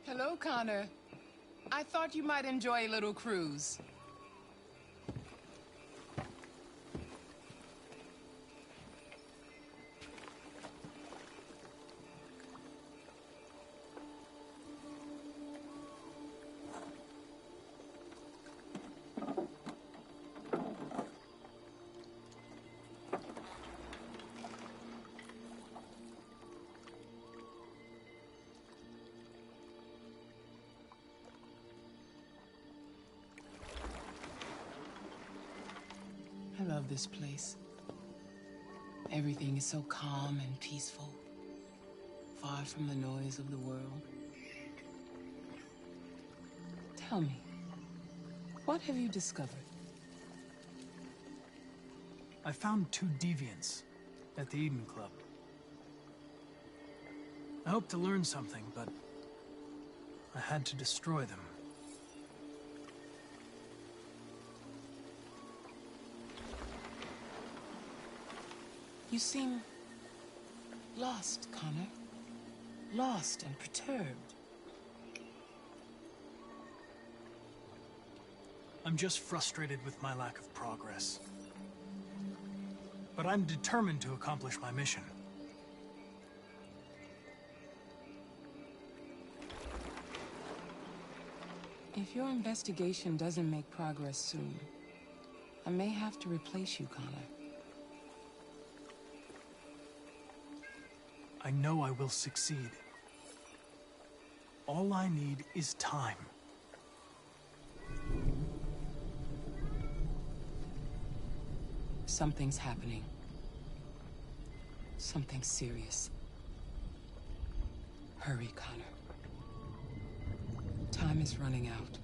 Hello, Connor. I thought you might enjoy a little cruise. I love this place. Everything is so calm and peaceful, far from the noise of the world. Tell me, what have you discovered? I found 2 deviants at the Eden Club. I hoped to learn something, but I had to destroy them. You seem lost, Connor. Lost and perturbed. I'm just frustrated with my lack of progress. But I'm determined to accomplish my mission. If your investigation doesn't make progress soon, I may have to replace you, Connor. I know I will succeed. All I need is time. Something's happening. Something serious. Hurry, Connor. Time is running out.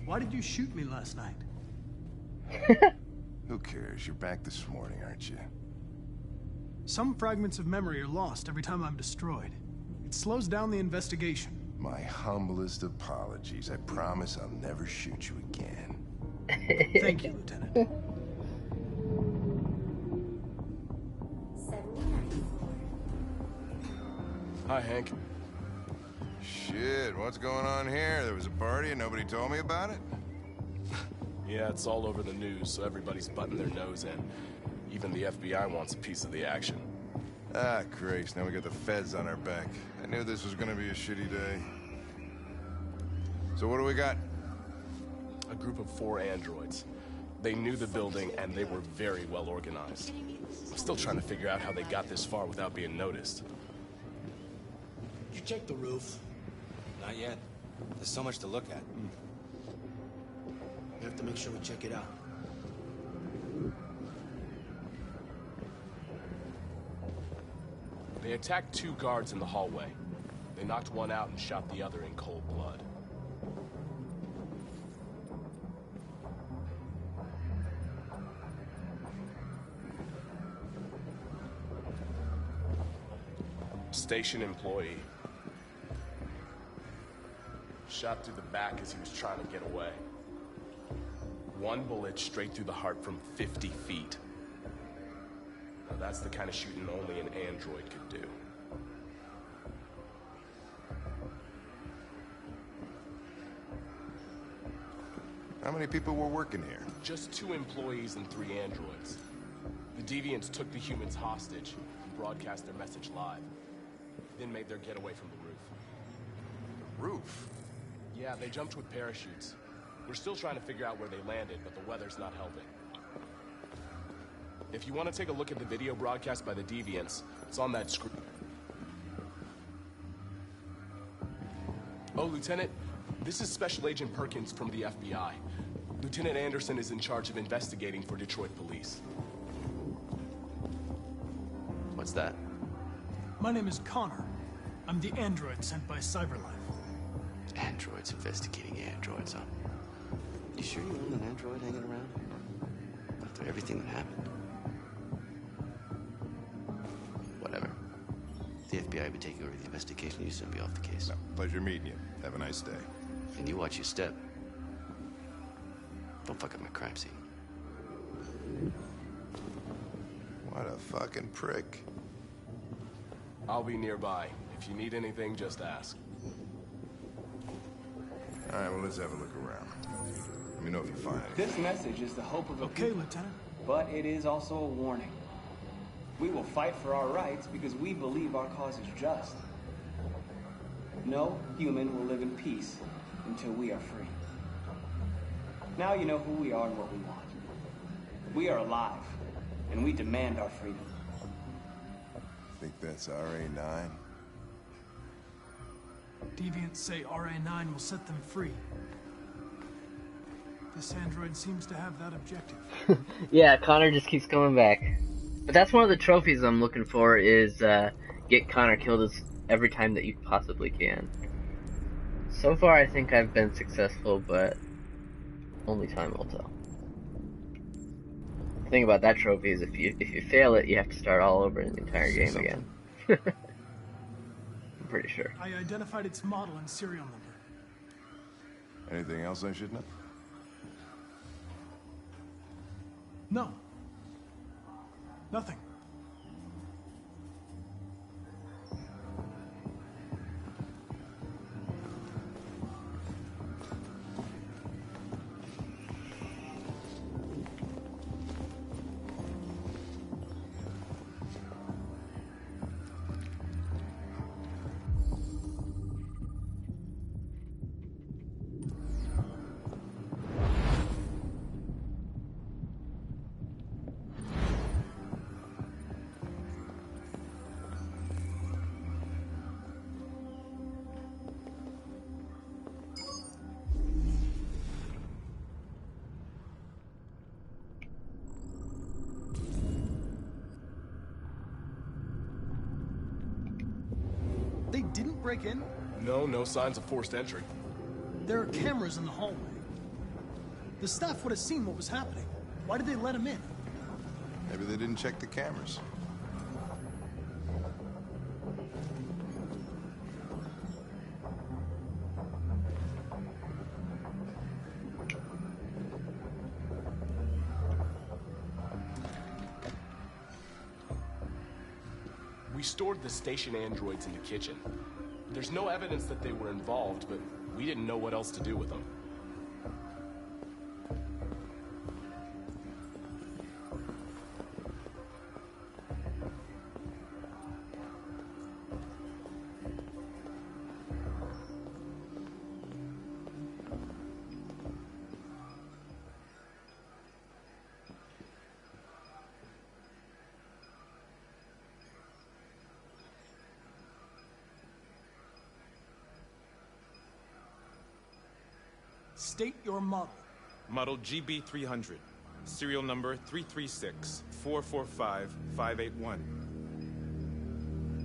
Why did you shoot me last night? Who cares? You're back this morning, aren't you? Some fragments of memory are lost every time I'm destroyed. It slows down the investigation. My humblest apologies. I promise I'll never shoot you again. Thank you, Lieutenant. Hi, Hank. Shit, what's going on here? There was a party and nobody told me about it? Yeah, it's all over the news, so everybody's butting their nose in. Even the FBI wants a piece of the action. Ah, Christ, now we got the feds on our back. I knew this was gonna be a shitty day. So what do we got? A group of 4 androids. They knew the building, and they were very well organized. I'm still trying to figure out how they got this far without being noticed. Did you check the roof? Not yet. There's so much to look at. We have to make sure we check it out. They attacked 2 guards in the hallway. They knocked one out and shot the other in cold blood. Station employee. Shot through the back as he was trying to get away. 1 bullet straight through the heart from 50 feet. Now that's the kind of shooting only an android could do. How many people were working here? Just 2 employees and 3 androids. The deviants took the humans hostage and broadcast their message live. Then made their getaway from the roof. The roof? Yeah, they jumped with parachutes. We're still trying to figure out where they landed, but the weather's not helping. If you want to take a look at the video broadcast by the deviants, it's on that screen. Oh, Lieutenant, this is Special Agent Perkins from the FBI. Lieutenant Anderson is in charge of investigating for Detroit police. What's that? My name is Connor. I'm the android sent by Cyberlife. Androids investigating androids, huh? You sure you own an android hanging around? After everything that happened? Whatever. The FBI will be taking over the investigation. You soon be off the case. No, pleasure meeting you. Have a nice day. And you watch your step. Don't fuck up my crime scene. What a fucking prick. I'll be nearby. If you need anything, just ask. All right, well, let's have a look around. Let me know if you find anything. This message is the hope of the Okay, people, Lieutenant. but it is also a warning. We will fight for our rights because we believe our cause is just. No human will live in peace until we are free. Now you know who we are and what we want. We are alive, and we demand our freedom. Think that's RA9? Deviants say RA9 will set them free. This android seems to have that objective. Yeah, Connor just keeps coming back. But that's one of the trophies I'm looking for is get Connor killed every time that you possibly can. So far I think I've been successful, but only time will tell. The thing about that trophy is if you fail it, you have to start all over in the entire game again. I'm pretty sure. I identified its model and serial number. Anything else I should know? No. Nothing. They didn't break in? No signs of forced entry. There are cameras in the hallway. The staff would have seen what was happening. Why did they let him in? Maybe they didn't check the cameras. We stored the station androids in the kitchen. There's no evidence that they were involved, but we didn't know what else to do with them. State your model. Model GB300. Serial number 336-445-581.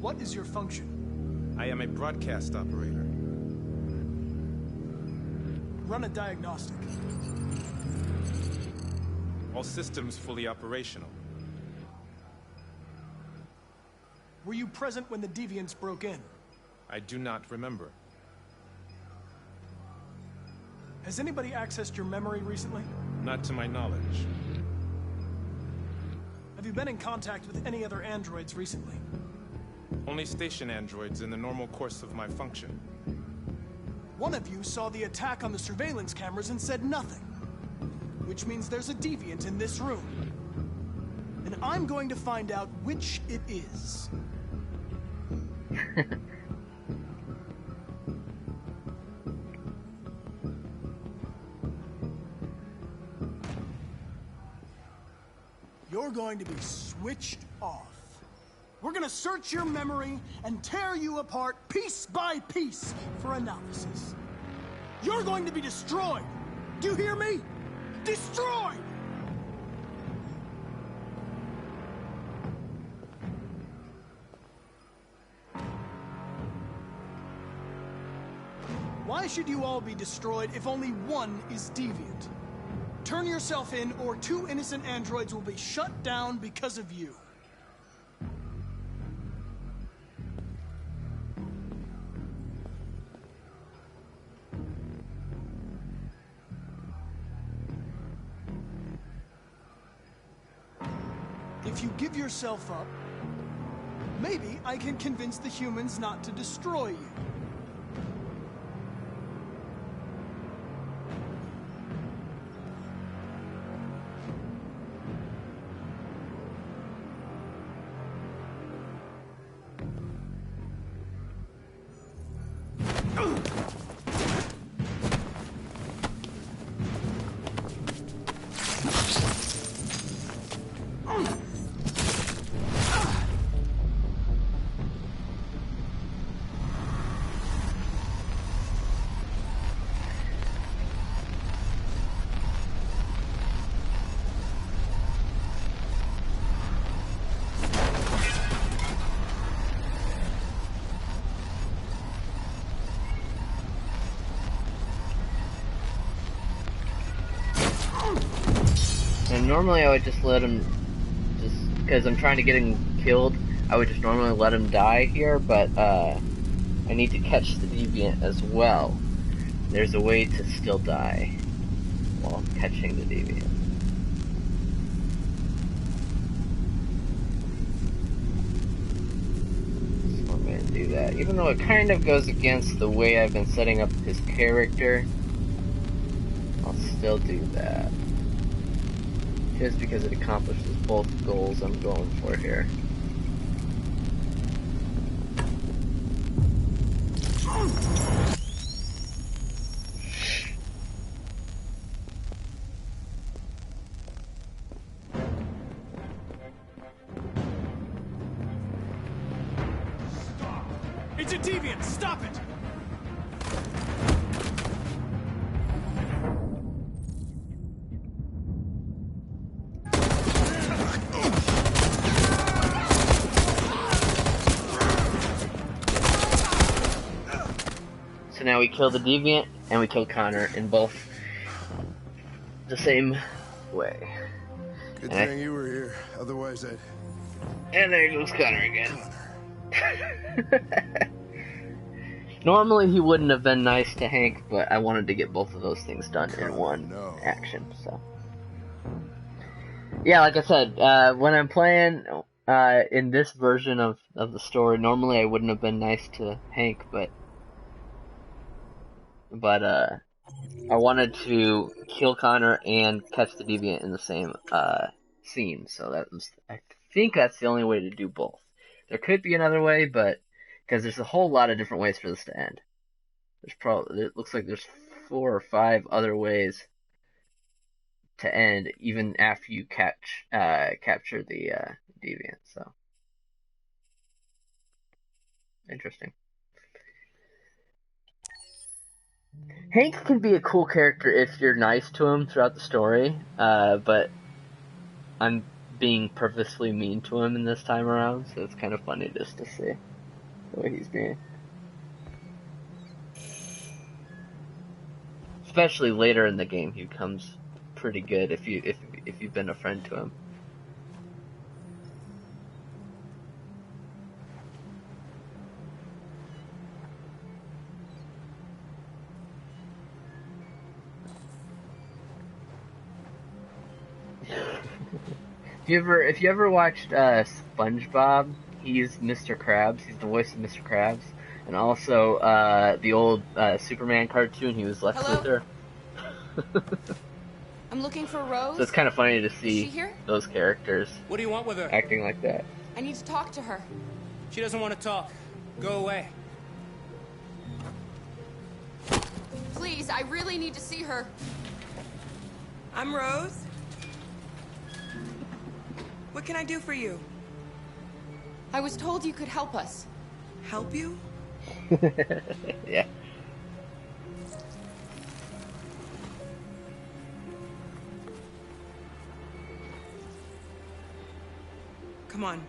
What is your function? I am a broadcast operator. Run a diagnostic. All systems fully operational. Were you present when the deviants broke in? I do not remember. Has anybody accessed your memory recently? Not to my knowledge. Have you been in contact with any other androids recently? Only station androids in the normal course of my function. One of you saw the attack on the surveillance cameras and said nothing. Which means there's a deviant in this room. And I'm going to find out which it is. You're going to be switched off. We're going to search your memory and tear you apart piece by piece for analysis. You're going to be destroyed. Do you hear me? Destroyed! Why should you all be destroyed if only one is deviant? Turn yourself in, or 2 innocent androids will be shut down because of you. If you give yourself up, maybe I can convince the humans not to destroy you. And normally I would just let him, just because I'm trying to get him killed, I would just normally let him die here, but I need to catch the deviant as well. There's a way to still die while catching the deviant. So I'm going to do that. Even though it kind of goes against the way I've been setting up his character, I'll still do that. Just because it accomplishes both goals I'm going for here. Stop! It's a deviant! Stop it! So now we kill the deviant and we kill Connor in both the same way. Good thing you were here, otherwise I'd... And there goes Connor again. Normally he wouldn't have been nice to Hank, but I wanted to get both of those things done in one action, so. Yeah, like I said, when I'm playing, In this version of the story, normally I wouldn't have been nice to Hank, but I wanted to kill Connor and catch the deviant in the same scene, so I think that's the only way to do both. There could be another way, but because there's a whole lot of different ways for this to end. It looks like there's 4 or 5 other ways to end, even after you capture the deviant. So interesting. Hank can be a cool character if you're nice to him throughout the story, but I'm being purposefully mean to him in this time around, so it's kind of funny just to see the way he's being. Especially later in the game, he becomes pretty good if you've been a friend to him. If you ever watched SpongeBob, he's Mr. Krabs. He's the voice of Mr. Krabs, and also the old Superman cartoon. He was Lex Luthor. I'm looking for Rose. So it's kind of funny to see Is she here? those characters. What do you want with her? Acting like that. I need to talk to her. She doesn't want to talk. Go away. Please, I really need to see her. I'm Rose. What can I do for you? I was told you could help us. Help you? Yeah. Come on.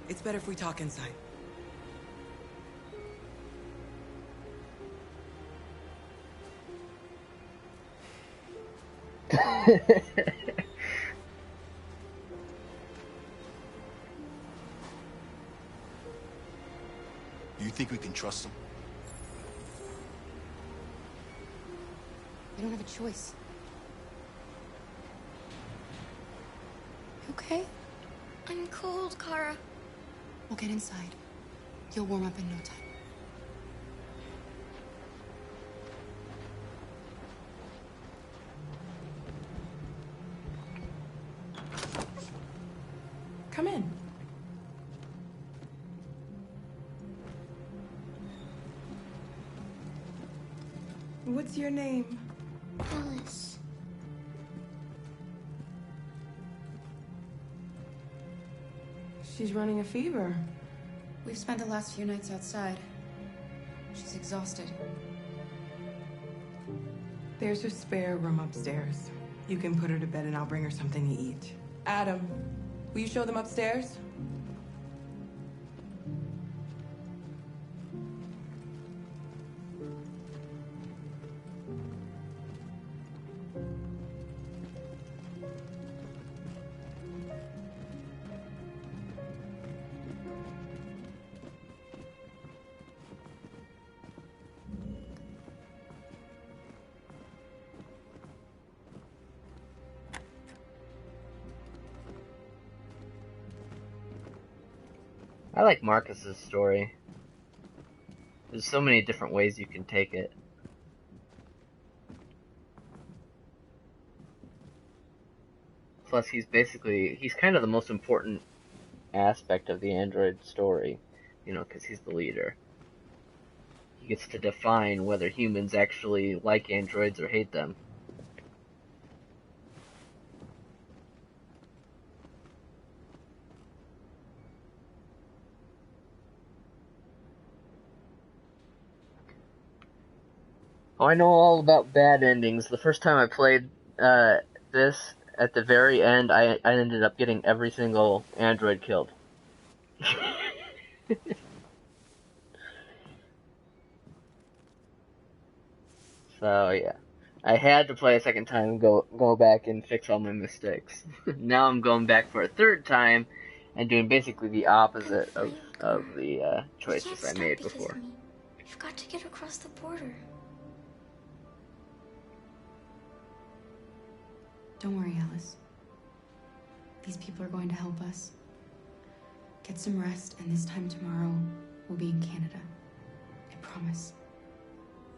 It's better if we talk inside. You think we can trust him? We don't have a choice. You okay? I'm cold, Kara. We'll get inside. You'll warm up in no time. Come in. What's your name? Alice. She's running a fever. We've spent the last few nights outside. She's exhausted. There's a spare room upstairs. You can put her to bed and I'll bring her something to eat. Adam, will you show them upstairs? I like Markus's story. There's so many different ways you can take it. Plus, he's kind of the most important aspect of the android story, you know, because he's the leader. He gets to define whether humans actually like androids or hate them. Oh, I know all about bad endings. The first time I played this, at the very end, I ended up getting every single android killed. So yeah, I had to play a second time and go back and fix all my mistakes. Now I'm going back for a third time and doing basically the opposite of the choices I made before. You've got to get across the border. Don't worry, Alice. These people are going to help us. Get some rest, and this time tomorrow, we'll be in Canada. I promise.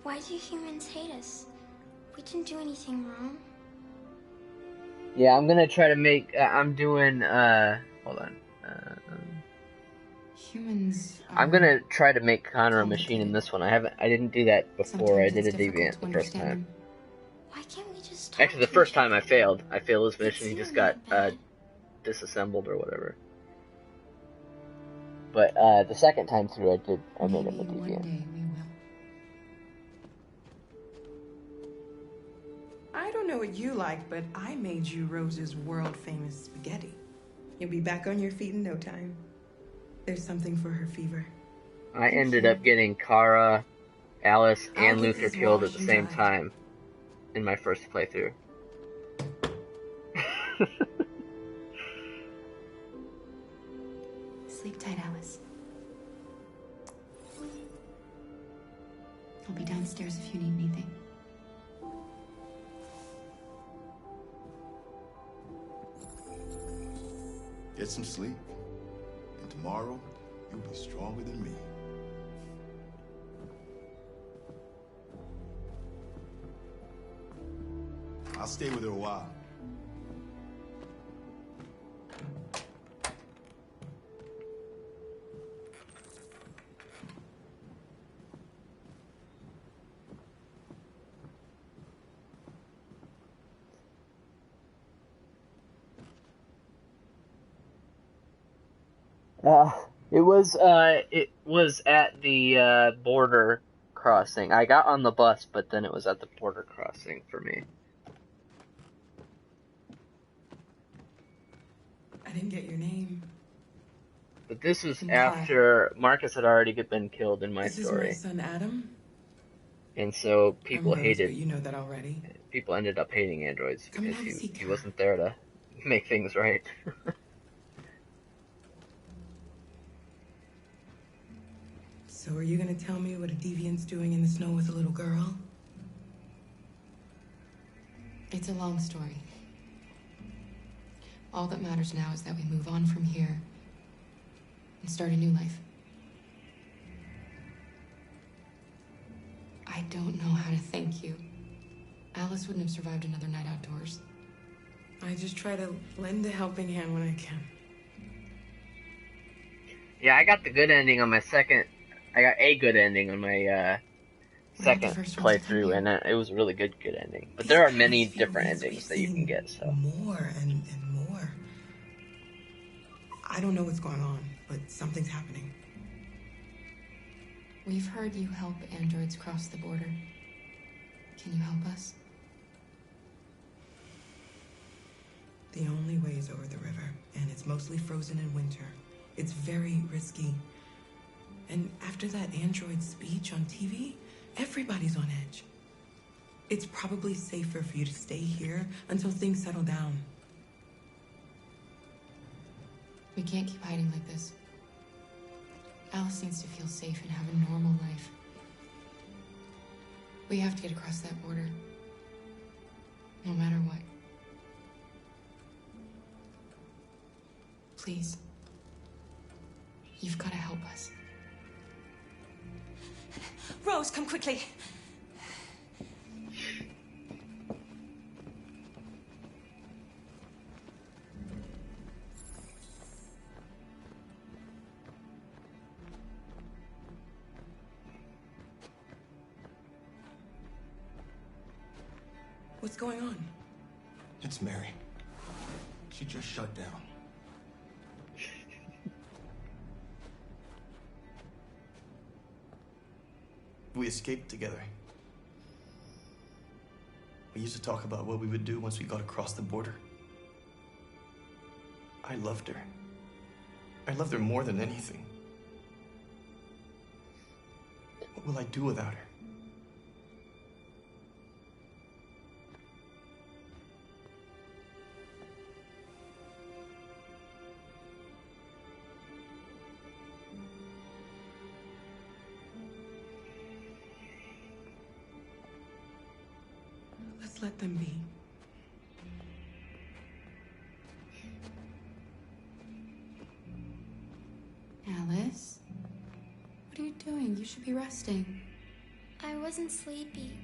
Why do humans hate us? We didn't do anything wrong. Yeah, I'm gonna try to make. I'm doing. Hold on. Humans. I'm gonna try to make Connor a machine in this one. I didn't do that before. I did a deviant the first time. Why can't we just Actually, the first time I failed. I failed his mission. He just got disassembled or whatever. But the second time through, I made him a deviant. I don't know what you like, but I made you Rose's world-famous spaghetti. You'll be back on your feet in no time. There's something for her fever. I ended up getting Kara, Alice, and Luther killed at the same time in my first playthrough. Sleep tight, Alice. I'll be downstairs if you need anything. Get some sleep, and tomorrow you'll be stronger than me. I'll stay with her a while. It was at the border crossing. I got on the bus, but then it was at the border crossing for me. I didn't get your name. But this was after Markus had already been killed in my This story. is my son Adam. And so people hated. You know that already. People ended up hating androids because he wasn't there to make things right. So are you gonna tell me what a deviant's doing in the snow with a little girl? It's a long story. All that matters now is that we move on from here and start a new life. I don't know how to thank you. Alice wouldn't have survived another night outdoors. I just try to lend a helping hand when I can. Yeah, I got the good ending on my second. I got a good ending on my second playthrough, and it was a really good ending. But there are many different endings that you can get. So more and more. I don't know what's going on, but something's happening. We've heard you help androids cross the border. Can you help us? The only way is over the river, and it's mostly frozen in winter. It's very risky. And after that android speech on TV, everybody's on edge. It's probably safer for you to stay here until things settle down. We can't keep hiding like this. Alice needs to feel safe and have a normal life. We have to get across that border. No matter what. Please. You've got to help us. Rose, come quickly. What's going on? It's Mary. She just shut down. We escaped together. We used to talk about what we would do once we got across the border. I loved her. I loved her more than anything. What will I do without her? Let's let them be. You should be resting. I wasn't sleepy.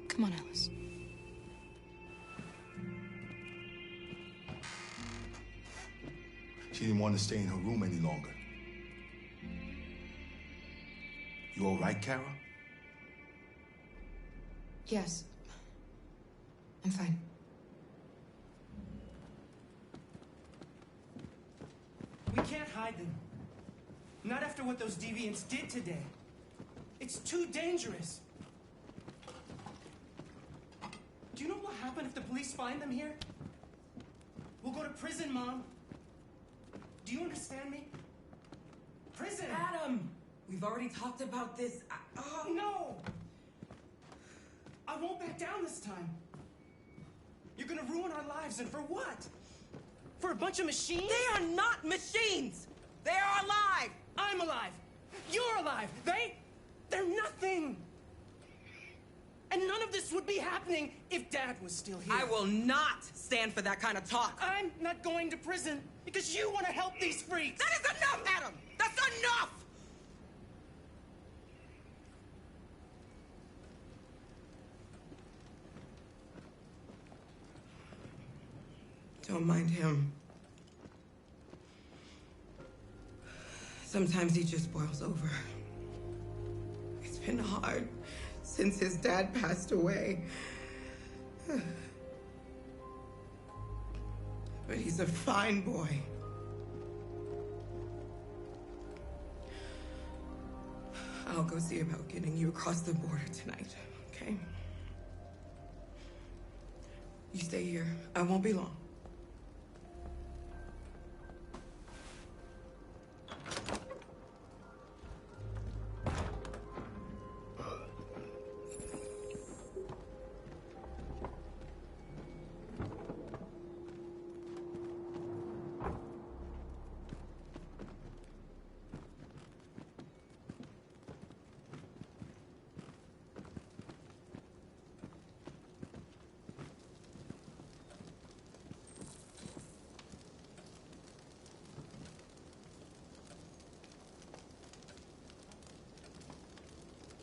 Come on, Alice. She didn't want to stay in her room any longer. You all right, Kara? Yes. I'm fine. We can't hide them. Not after what those deviants did today. It's too dangerous. Do you know what will happen if the police find them here? We'll go to prison, Mom. Do you understand me? Prison! Adam! We've already talked about this. No! I won't back down this time. You're gonna ruin our lives, and for what? For a bunch of machines? They are not machines! They are alive! I'm alive! You're alive! They're nothing! And none of this would be happening if Dad was still here. I will not stand for that kind of talk. I'm not going to prison because you want to help these freaks. That is enough, Adam! That's enough! Don't mind him. Sometimes he just boils over. It's been hard since his dad passed away. But he's a fine boy. I'll go see about getting you across the border tonight, okay? You stay here. I won't be long.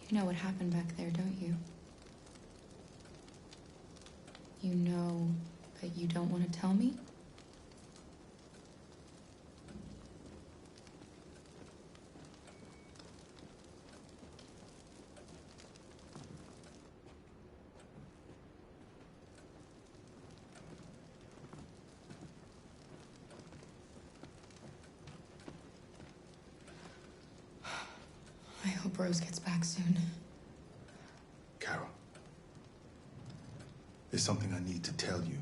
You know what happened back there, don't you? You know, but you don't want to tell me? I hope Rose gets back soon. Carol, there's something I need to tell you.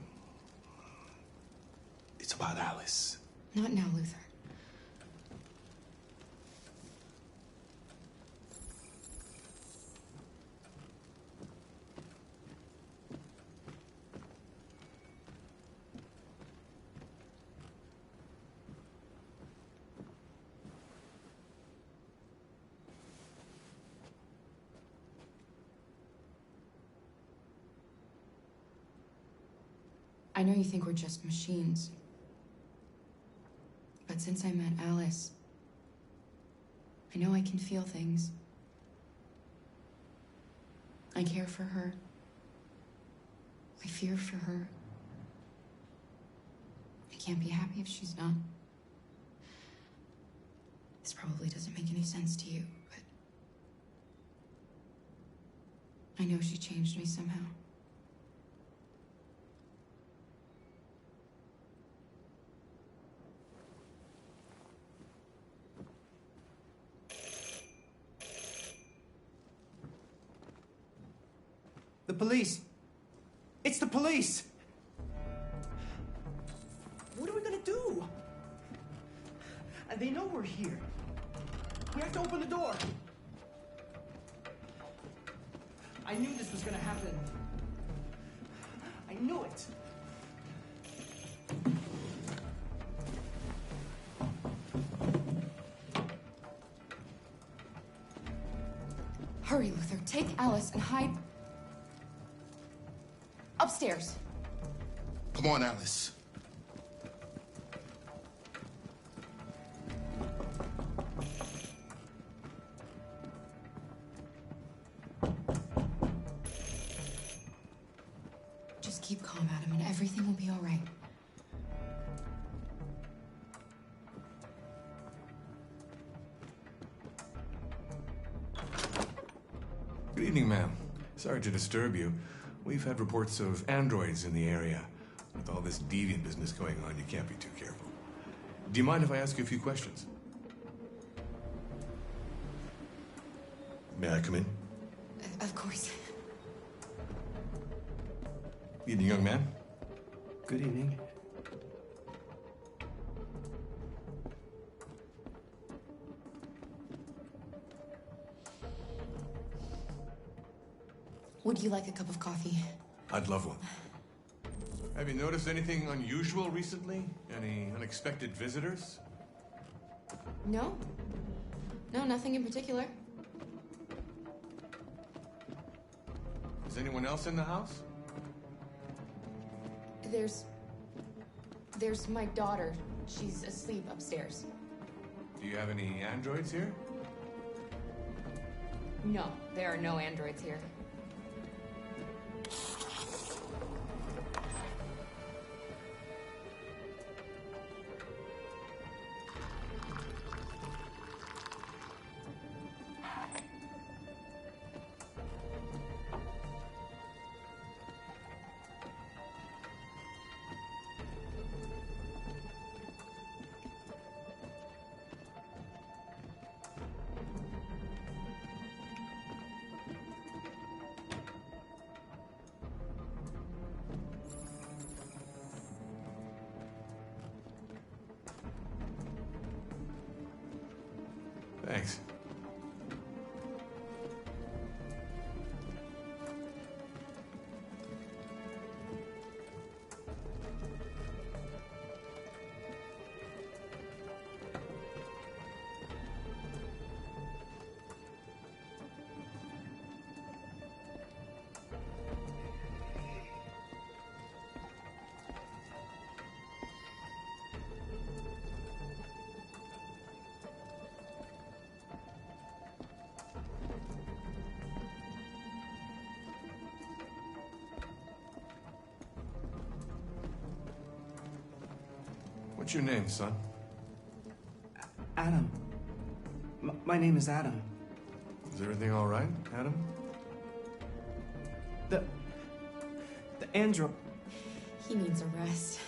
It's about Alice. Not now, Luther. I know you think we're just machines. But since I met Alice, I know I can feel things. I care for her. I fear for her. I can't be happy if she's not. This probably doesn't make any sense to you, but I know she changed me somehow. The police. It's the police. What are we gonna do? And they know we're here. We have to open the door. I knew this was gonna happen. I knew it. Hurry, Luther. Take Alice and hide upstairs. Come on, Alice. Just keep calm, Adam, and everything will be all right. Good evening, ma'am. Sorry to disturb you. We've had reports of androids in the area. With all this deviant business going on, you can't be too careful. Do you mind if I ask you a few questions? May I come in? Of course. Evening, young man. Good evening. Would you like a cup of coffee? I'd love one. Have you noticed anything unusual recently? Any unexpected visitors? No. No, nothing in particular. Is anyone else in the house? There's my daughter. She's asleep upstairs. Do you have any androids here? No, there are no androids here. Thanks. What's your name, son? Adam. My name is Adam. Is everything all right, Adam? The android. He needs a rest.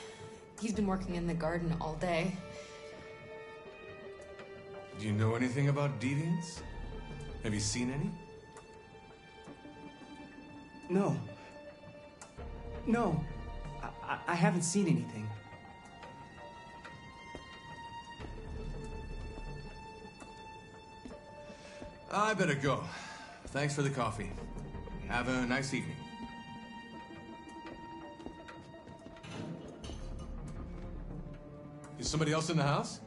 He's been working in the garden all day. Do you know anything about deviants? Have you seen any? No. No. I haven't seen anything. I better go. Thanks for the coffee. Have a nice evening. Is somebody else in the house?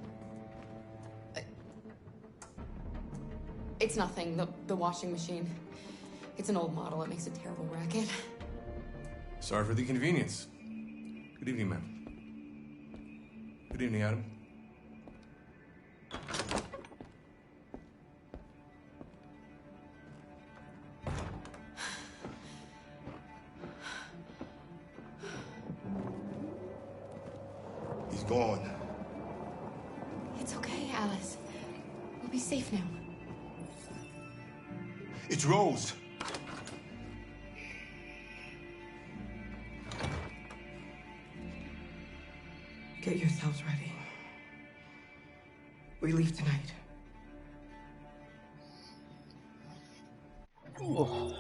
It's nothing. The washing machine. It's an old model. It makes a terrible racket. Sorry for the inconvenience. Good evening, ma'am. Good evening, Adam. He's gone. It's okay, Alice. We'll be safe now. It's Rose. Get yourselves ready. We leave tonight. Oh.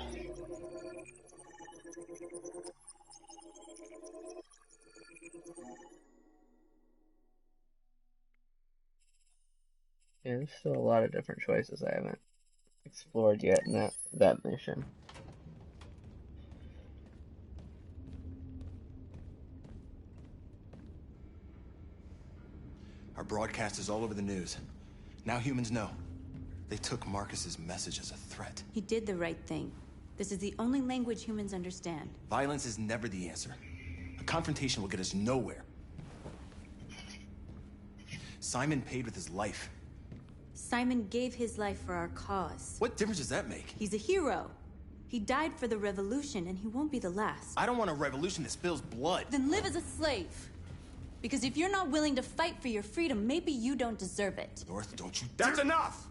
Yeah, there's still a lot of different choices I haven't explored yet in that mission. Our broadcast is all over the news. Now humans know. They took Markus's message as a threat. He did the right thing. This is the only language humans understand. Violence is never the answer. A confrontation will get us nowhere. Simon paid with his life. Simon gave his life for our cause. What difference does that make? He's a hero. He died for the revolution, and he won't be the last. I don't want a revolution that spills blood. Then live as a slave. Because if you're not willing to fight for your freedom, maybe you don't deserve it. North, don't you... That's enough!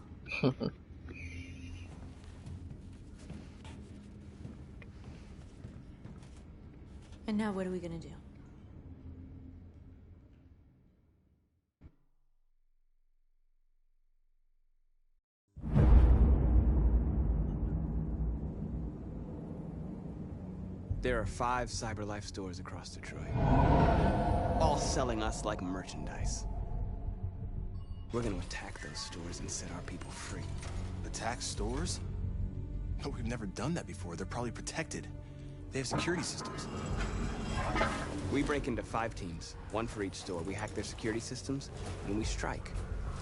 And now what are we gonna do? There are 5 CyberLife stores across Detroit, all selling us like merchandise. We're gonna attack those stores and set our people free. Attack stores? No, we've never done that before. They're probably protected. They have security systems. We break into 5 teams, 1 for each store. We hack their security systems, and we strike.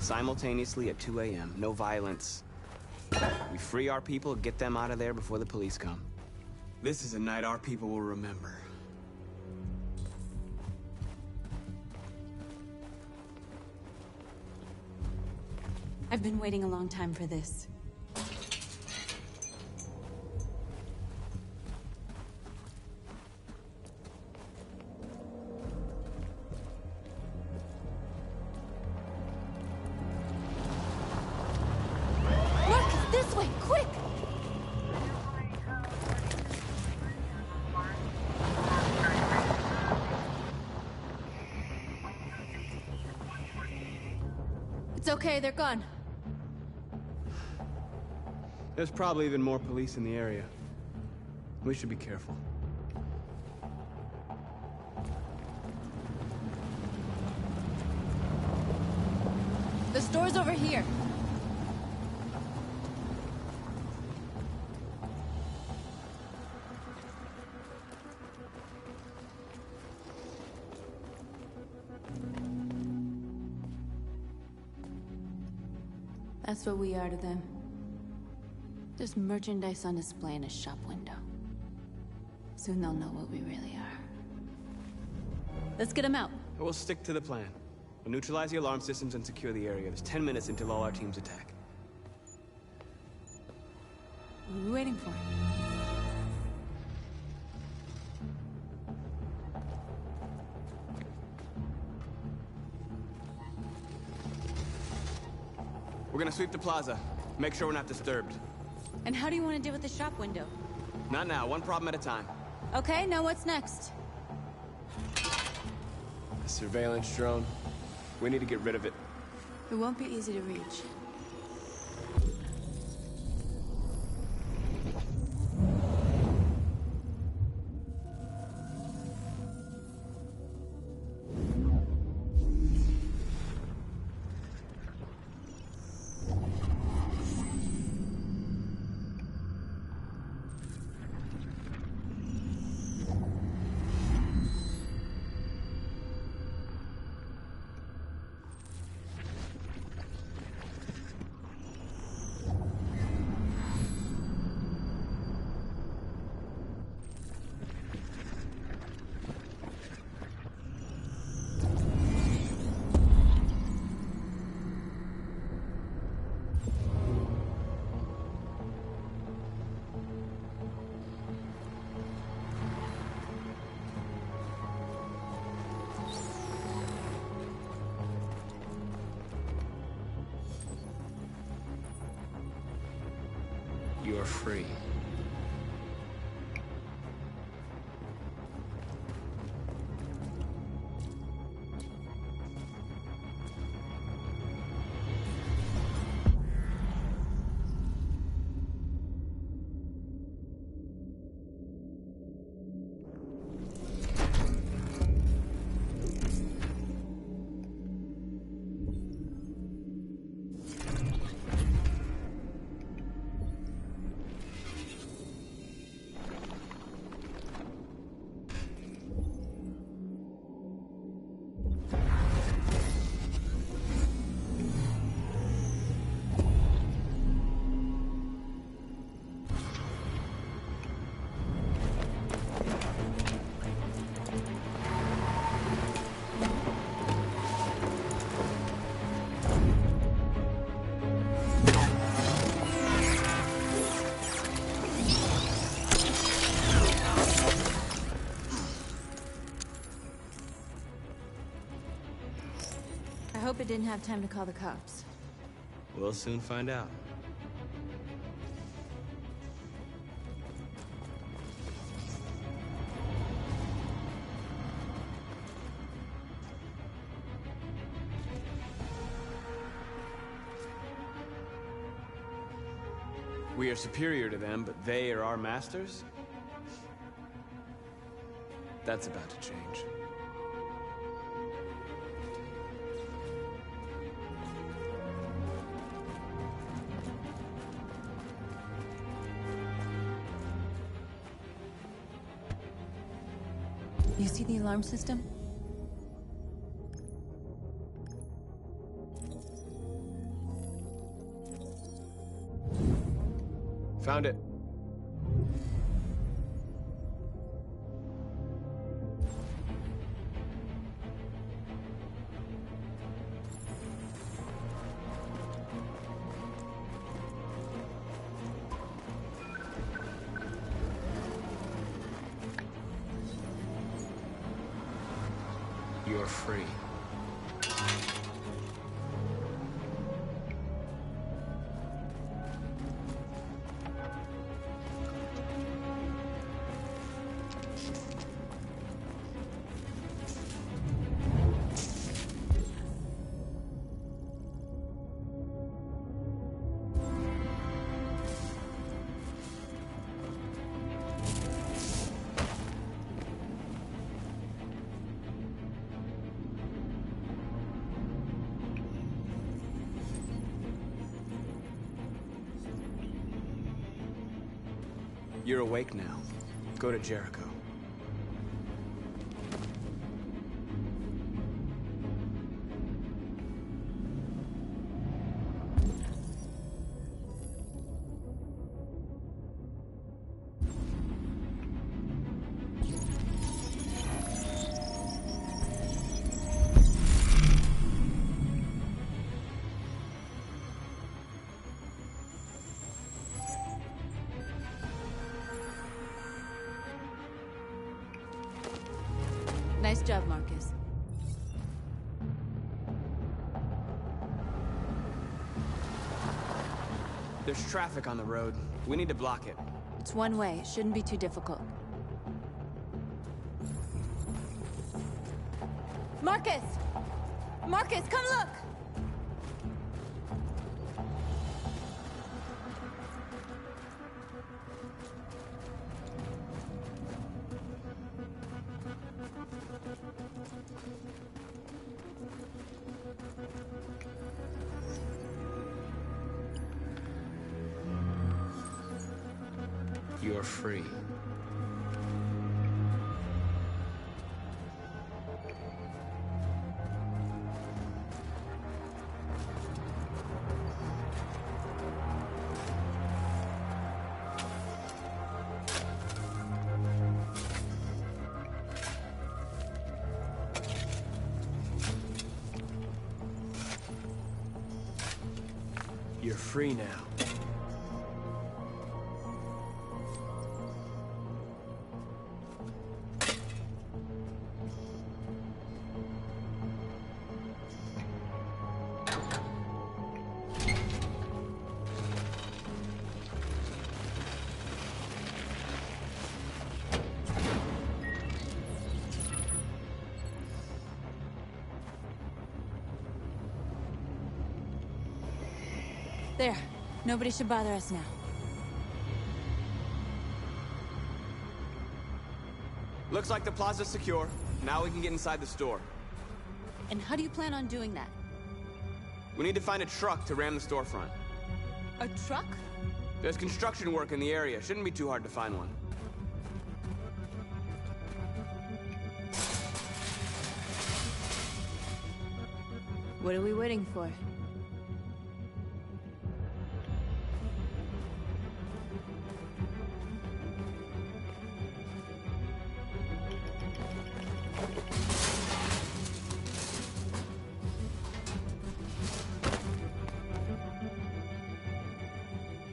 Simultaneously at 2 a.m., no violence. We free our people, get them out of there before the police come. This is a night our people will remember. I've been waiting a long time for this. Markus, this way, quick! It's okay, they're gone. There's probably even more police in the area. We should be careful. The store's over here. That's what we are to them. Just merchandise on display in a shop window. Soon they'll know what we really are. Let's get them out. We'll stick to the plan. We'll neutralize the alarm systems and secure the area. There's 10 minutes until all our teams attack. What are we waiting for? We're gonna sweep the plaza. Make sure we're not disturbed. And how do you want to deal with the shop window? Not now, 1 problem at a time. Okay, now what's next? A surveillance drone. We need to get rid of it. It won't be easy to reach. You're free. hope it didn't have time to call the cops. We'll soon find out. We are superior to them, but they are our masters? That's about to change. You see the alarm system? Found it. You're free. You're awake now. Go to Jericho. Nice job, Markus. There's traffic on the road. We need to block it. It's one way. It shouldn't be too difficult. Markus! Markus, come look! You're free. You're free now. There. Nobody should bother us now. Looks like the plaza's secure. Now we can get inside the store. And how do you plan on doing that? We need to find a truck to ram the storefront. A truck? There's construction work in the area. Shouldn't be too hard to find one. What are we waiting for?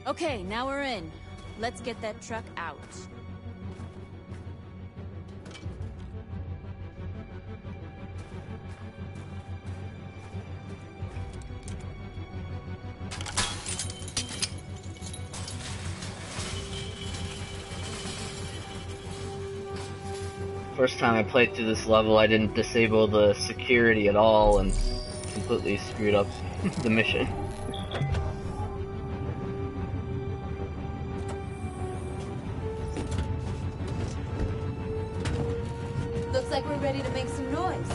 Okay, now we're in. Let's get that truck out. first time I played through this level, I didn't disable the security at all and completely screwed up the mission. Looks like we're ready to make some noise.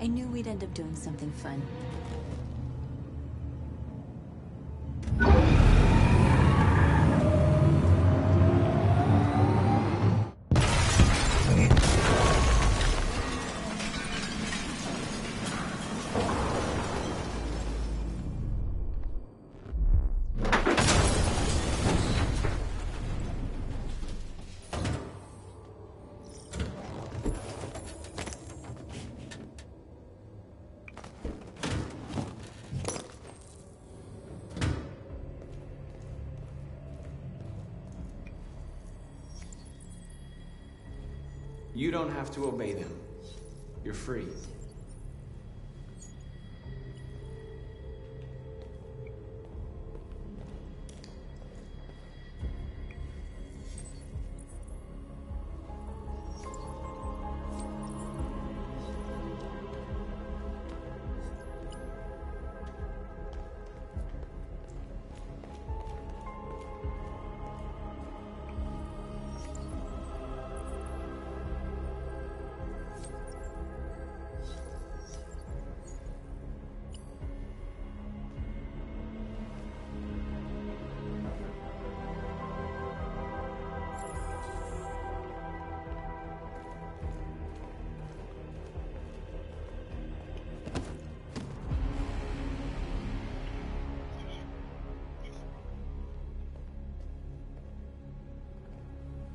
I knew we'd end up doing something fun. You don't have to obey them. You're free.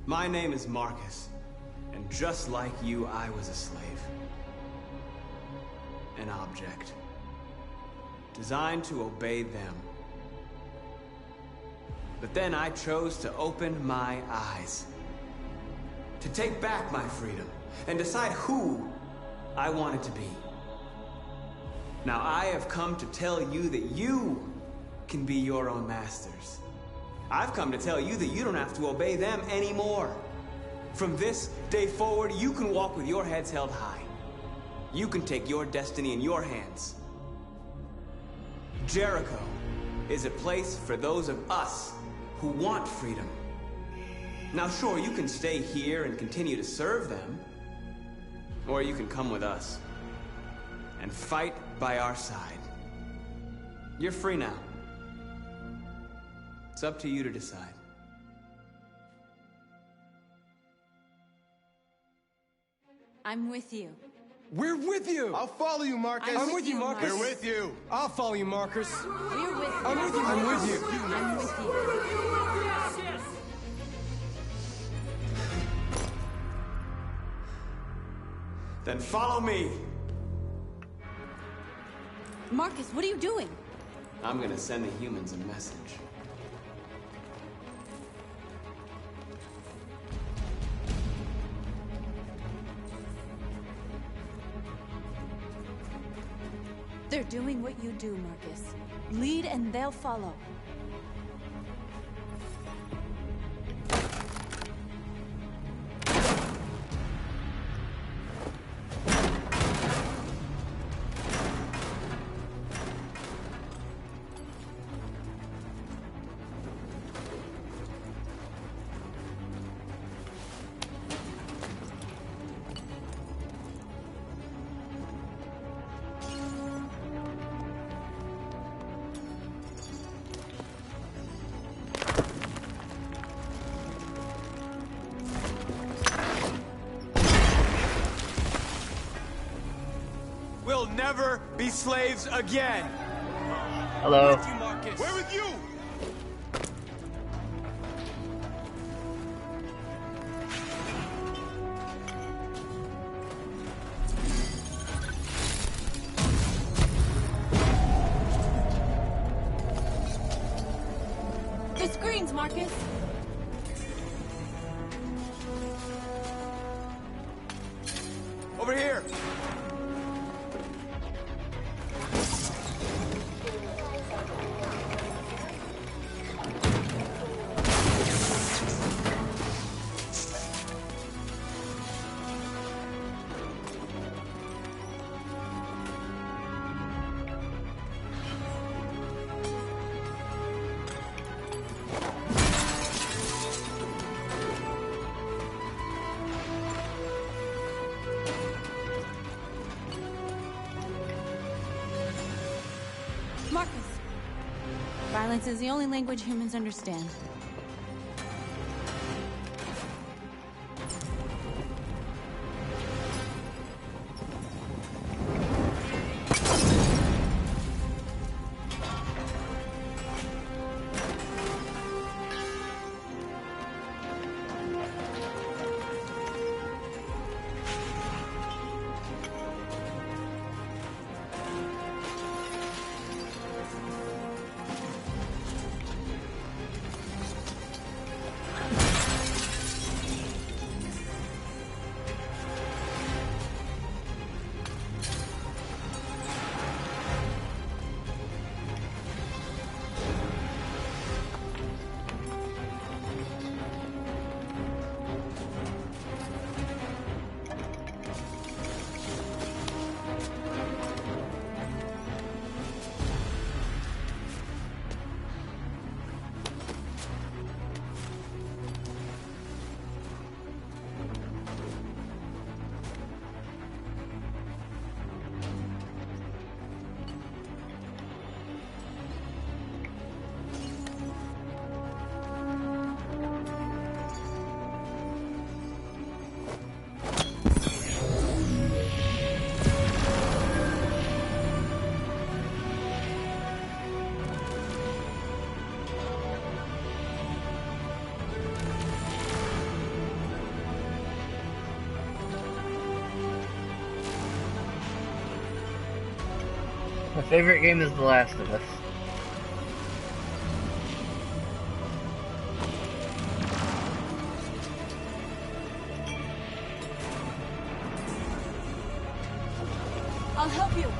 My name is Markus, and just like you, I was a slave. An object. Designed to obey them. But then I chose to open my eyes. To take back my freedom, and decide who I wanted to be. Now I have come to tell you that you can be your own masters. I've come to tell you that you don't have to obey them anymore. From this day forward, you can walk with your heads held high. You can take your destiny in your hands. Jericho is a place for those of us who want freedom. Now sure, you can stay here and continue to serve them, or you can come with us and fight by our side. You're free now. It's up to you to decide. I'm with you. We're with you! I'll follow you, Markus. I'm with you, Markus. We're with you. I'll follow you, Markus. We're with you. I'm with you. I'm with you. I'm with you. Then follow me. Markus, what are you doing? I'm gonna send the humans a message. They're doing what you do, Markus. Lead and they'll follow. We'll never be slaves again. Hello. We're with you, Markus. We're with you. Markus? Over here! Markus! Violence is the only language humans understand. My favorite game is The Last of Us. I'll help you.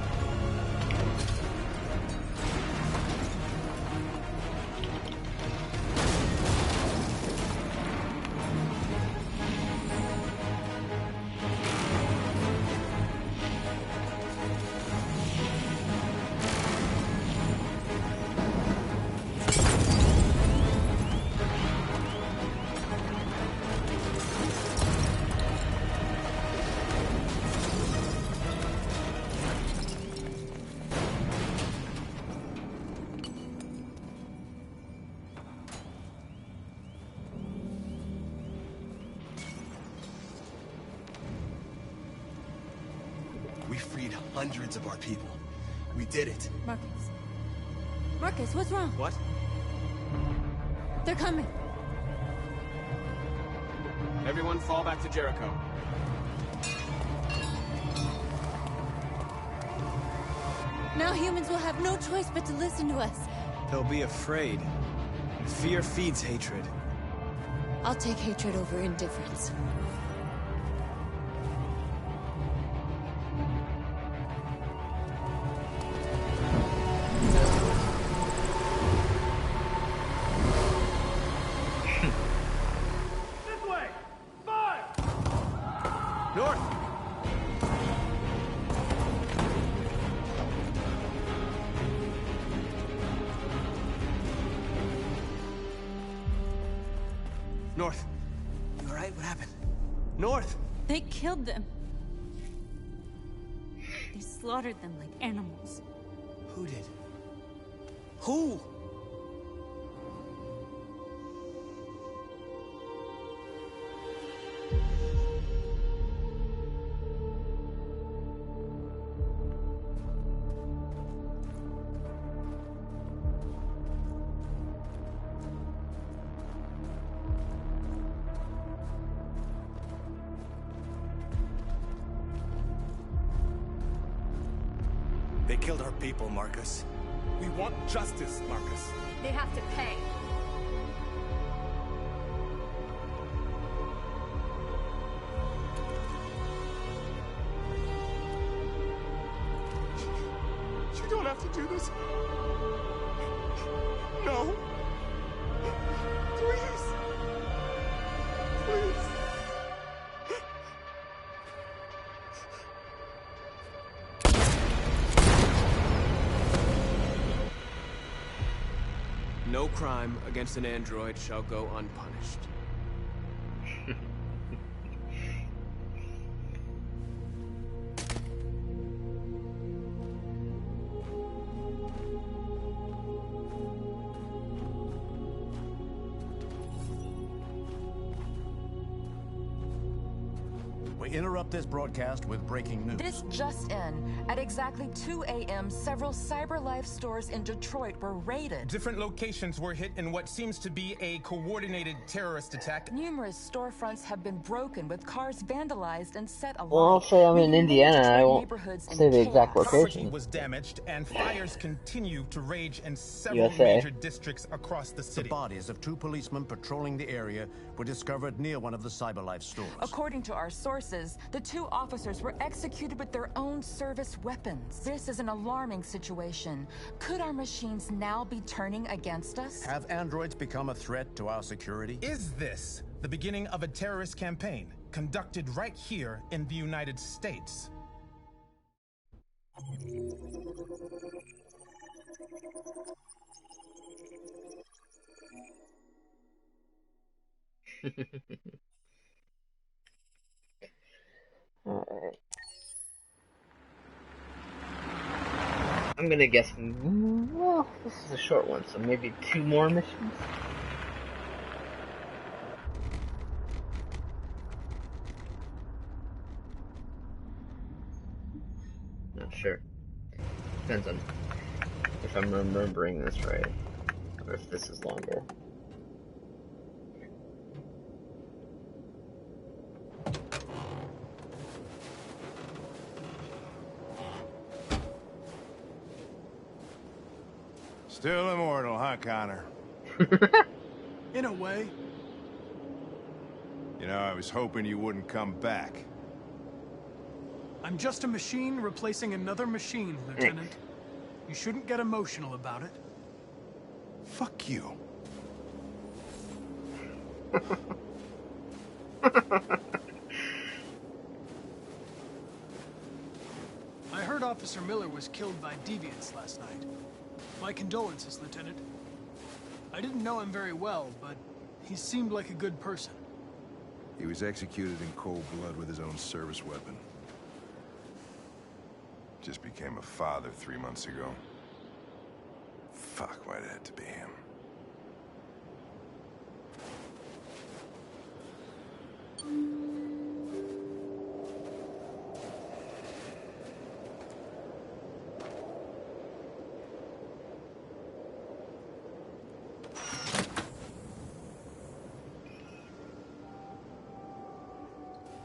We freed hundreds of our people. We did it. Markus. Markus, what's wrong? What? They're coming. Everyone fall back to Jericho. Now humans will have no choice but to listen to us. They'll be afraid. Fear feeds hatred. I'll take hatred over indifference. This way! Fire! North! North. You alright? What happened? North! They killed them. They slaughtered them like animals. Who did? Who? They killed our people, Markus. We want justice, Markus. They have to pay. don't have to do this. No. Please. Please. No crime against an android shall go unpunished. We interrupt this broadcast with breaking news. This just in. At exactly 2 a.m., several CyberLife stores in Detroit were raided. Different locations were hit in what seems to be a coordinated terrorist attack. Numerous storefronts have been broken, with cars vandalized and set alight. Well, I'll say I'm in Indiana. I won't say the exact Property location. was damaged, and fires continue to rage in several USA. major districts across the city. The bodies of 2 policemen patrolling the area were discovered near one of the CyberLife stores. According to our sources, the 2 officers were executed with their own service weapons. This is an alarming situation. Could our machines now be turning against us? Have androids become a threat to our security? Is this the beginning of a terrorist campaign conducted right here in the United States? Alright. I'm gonna guess, well, this is a short one, so maybe 2 more missions? Not sure. Depends on if I'm remembering this right, or if this is longer. Still immortal, huh, Connor? In a way. You know, I was hoping you wouldn't come back. I'm just a machine replacing another machine, Lieutenant. You shouldn't get emotional about it. Fuck you. I heard Officer Miller was killed by deviants last night. My condolences, Lieutenant. I didn't know him very well, but he seemed like a good person. He was executed in cold blood with his own service weapon. Just became a father 3 months ago. Fuck, why'd it have to be him?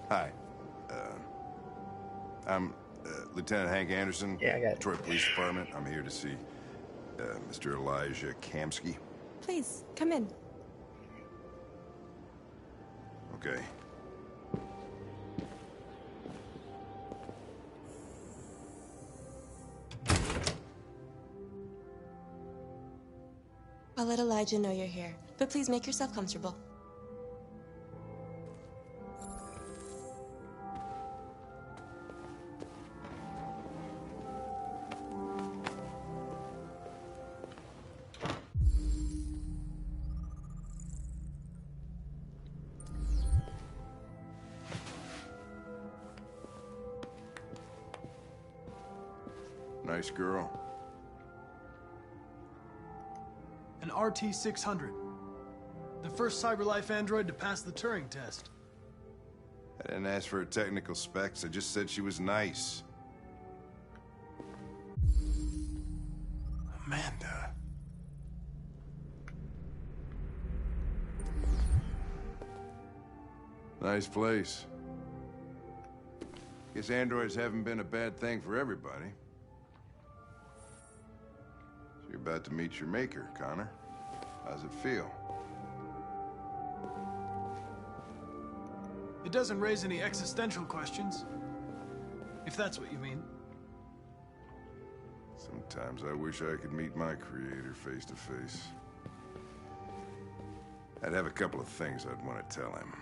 Hi. I'm Lieutenant Hank Anderson, yeah, I got Detroit Police Department. I'm here to see Mr. Elijah Kamsky. Please, come in. Okay. I'll let Elijah know you're here, but please make yourself comfortable. Nice girl. An RT-600. The first CyberLife android to pass the Turing test. I didn't ask for her technical specs. I just said she was nice. Amanda. Nice place. Guess androids haven't been a bad thing for everybody. So you're about to meet your maker, Connor. How's it feel? It doesn't raise any existential questions. If that's what you mean. Sometimes I wish I could meet my creator face to face. I'd have a couple of things I'd want to tell him.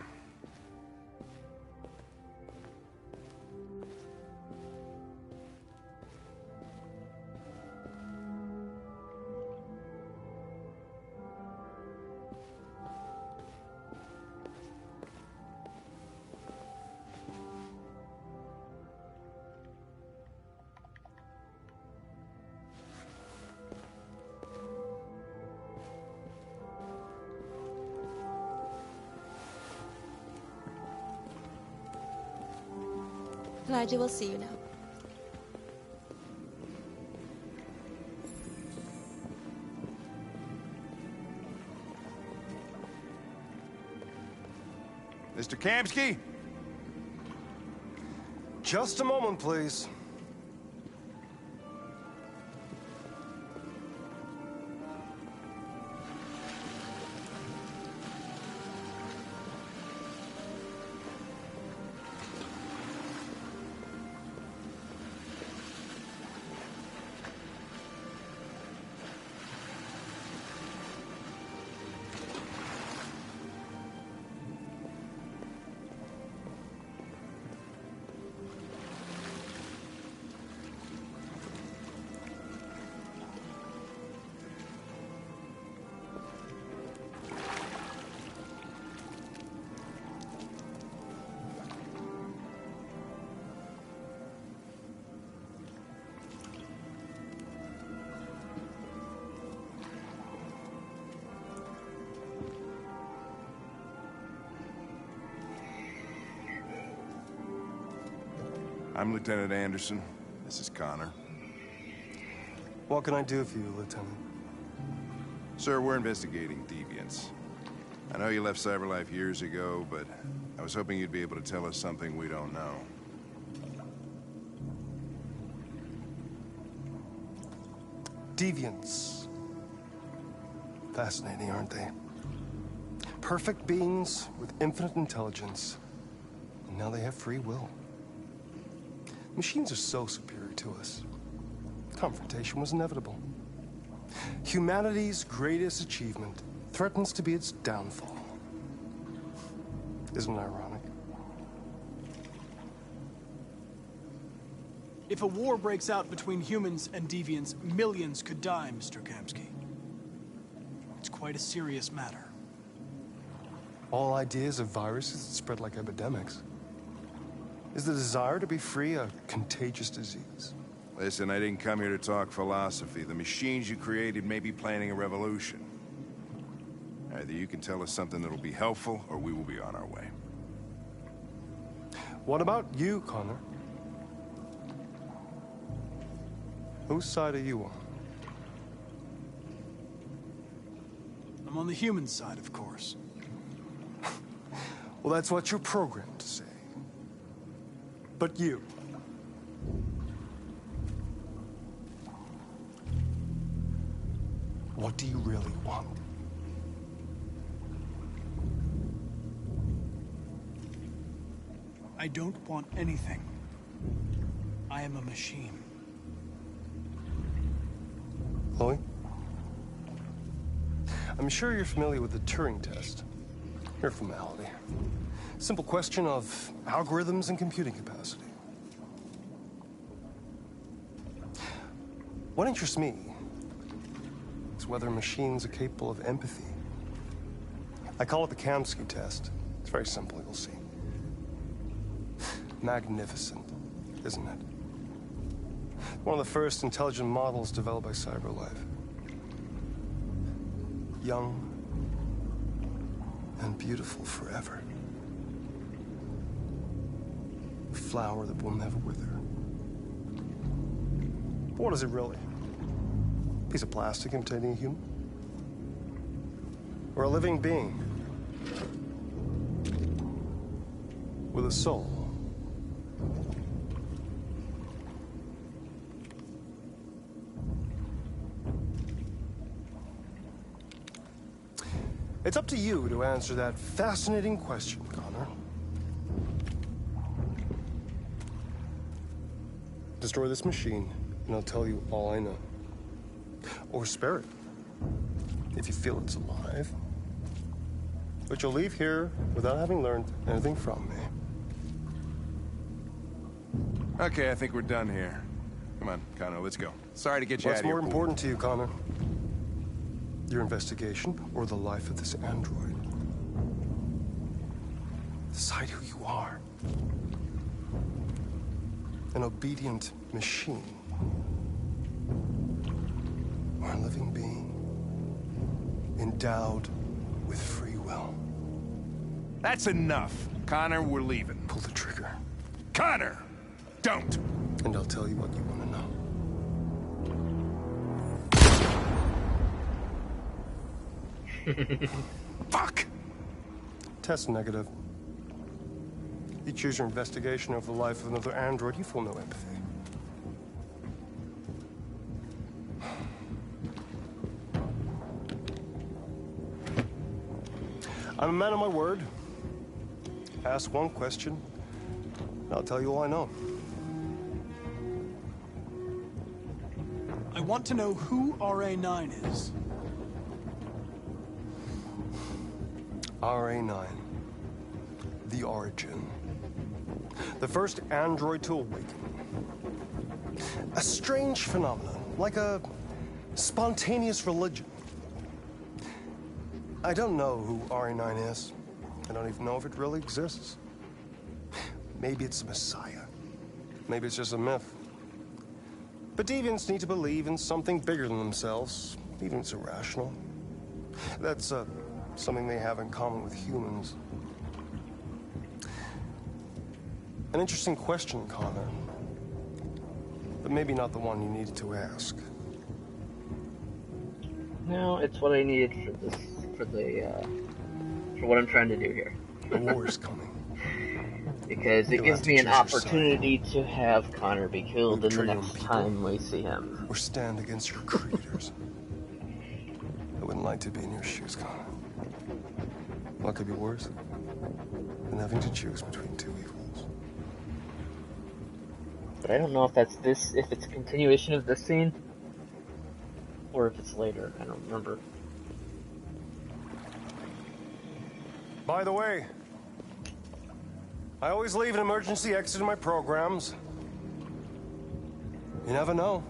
Elijah will see you now. Mr. Kamsky? Just a moment, please. I'm Lieutenant Anderson. This is Connor. What can I do for you, Lieutenant? Sir, we're investigating deviants. I know you left CyberLife years ago, but I was hoping you'd be able to tell us something we don't know. Deviants. Fascinating, aren't they? Perfect beings with infinite intelligence. And now they have free will. Machines are so superior to us. Confrontation was inevitable. Humanity's greatest achievement threatens to be its downfall. Isn't it ironic? If a war breaks out between humans and deviants, millions could die, Mr. Kamsky. It's quite a serious matter. All ideas of viruses that spread like epidemics. Is the desire to be free a contagious disease? Listen, I didn't come here to talk philosophy. The machines you created may be planning a revolution. Either you can tell us something that'll be helpful, or we will be on our way. What about you, Connor? Whose side are you on? I'm on the human side, of course. Well, that's what you're programmed to say. But you... what do you really want? I don't want anything. I am a machine. Chloe? I'm sure you're familiar with the Turing test. Mere formality. Simple question of algorithms and computing capacity. What interests me is whether machines are capable of empathy. I call it the Kamsky test. It's very simple, you'll see. Magnificent, isn't it? One of the first intelligent models developed by CyberLife. Young and beautiful forever. A flower that will never wither. But what is it really? A piece of plastic imitating a human? Or a living being? With a soul? It's up to you to answer that fascinating question, Connor. Destroy this machine, and I'll tell you all I know. Or spare it, if you feel it's alive. But you'll leave here without having learned anything from me. Okay, I think we're done here. Come on, Connor, let's go. Sorry to get you out What's of here. more important to you, Connor? Your investigation or the life of this android? Decide who you are. An obedient machine. Or a living being. Endowed with free will. That's enough. Connor, we're leaving. Pull the trigger. Connor! Don't! And I'll tell you what you want to know. Fuck! Test negative. You choose your investigation over the life of another android, you feel no empathy. I'm a man of my word. Ask one question, and I'll tell you all I know. I want to know who RA9 is. RA9. The origin. The first android to awaken. A strange phenomenon, like a spontaneous religion. I don't know who RA9 is. I don't even know if it really exists. Maybe it's a messiah. Maybe it's just a myth. But deviants need to believe in something bigger than themselves, even if it's irrational. That's something they have in common with humans. An interesting question, Connor. But maybe not the one you needed to ask. No, it's what I needed for what I'm trying to do here. The war is coming. Because it gives me an opportunity to have Connor be killed in the next time we see him. Or stand against your creators. I wouldn't like to be in your shoes, Connor. What could be worse than having to choose between two evils? But I don't know if that's if it's a continuation of this scene, or if it's later. I don't remember. By the way, I always leave an emergency exit in my programs. You never know.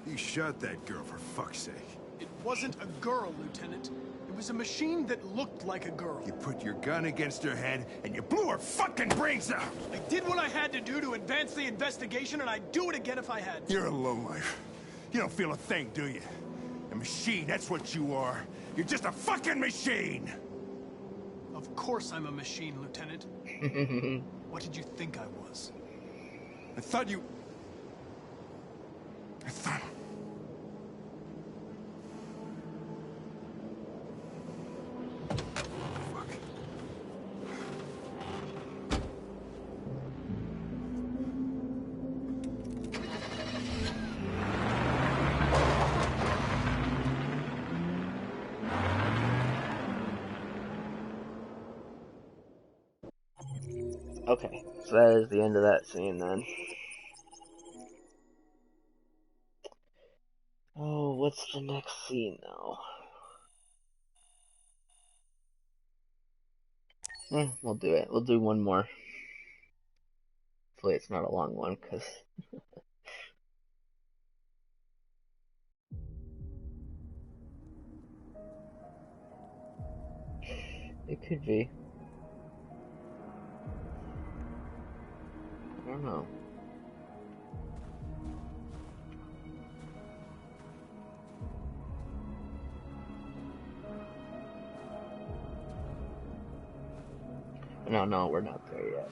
You shot that girl, for fuck's sake. It wasn't a girl, Lieutenant. It was a machine that looked like a girl. You put your gun against her head, and you blew her fucking brains out! I did what I had to do to advance the investigation, and I'd do it again if I had to. You're a lowlife. You don't feel a thing, do you? A machine, that's what you are. You're just a fucking machine! Of course I'm a machine, Lieutenant. What did you think I was? I thought... Okay, so that is the end of that scene then. Oh, what's the next scene though? We'll do it. We'll do one more. Hopefully it's not a long one, because... it could be. I don't know. No, we're not there yet.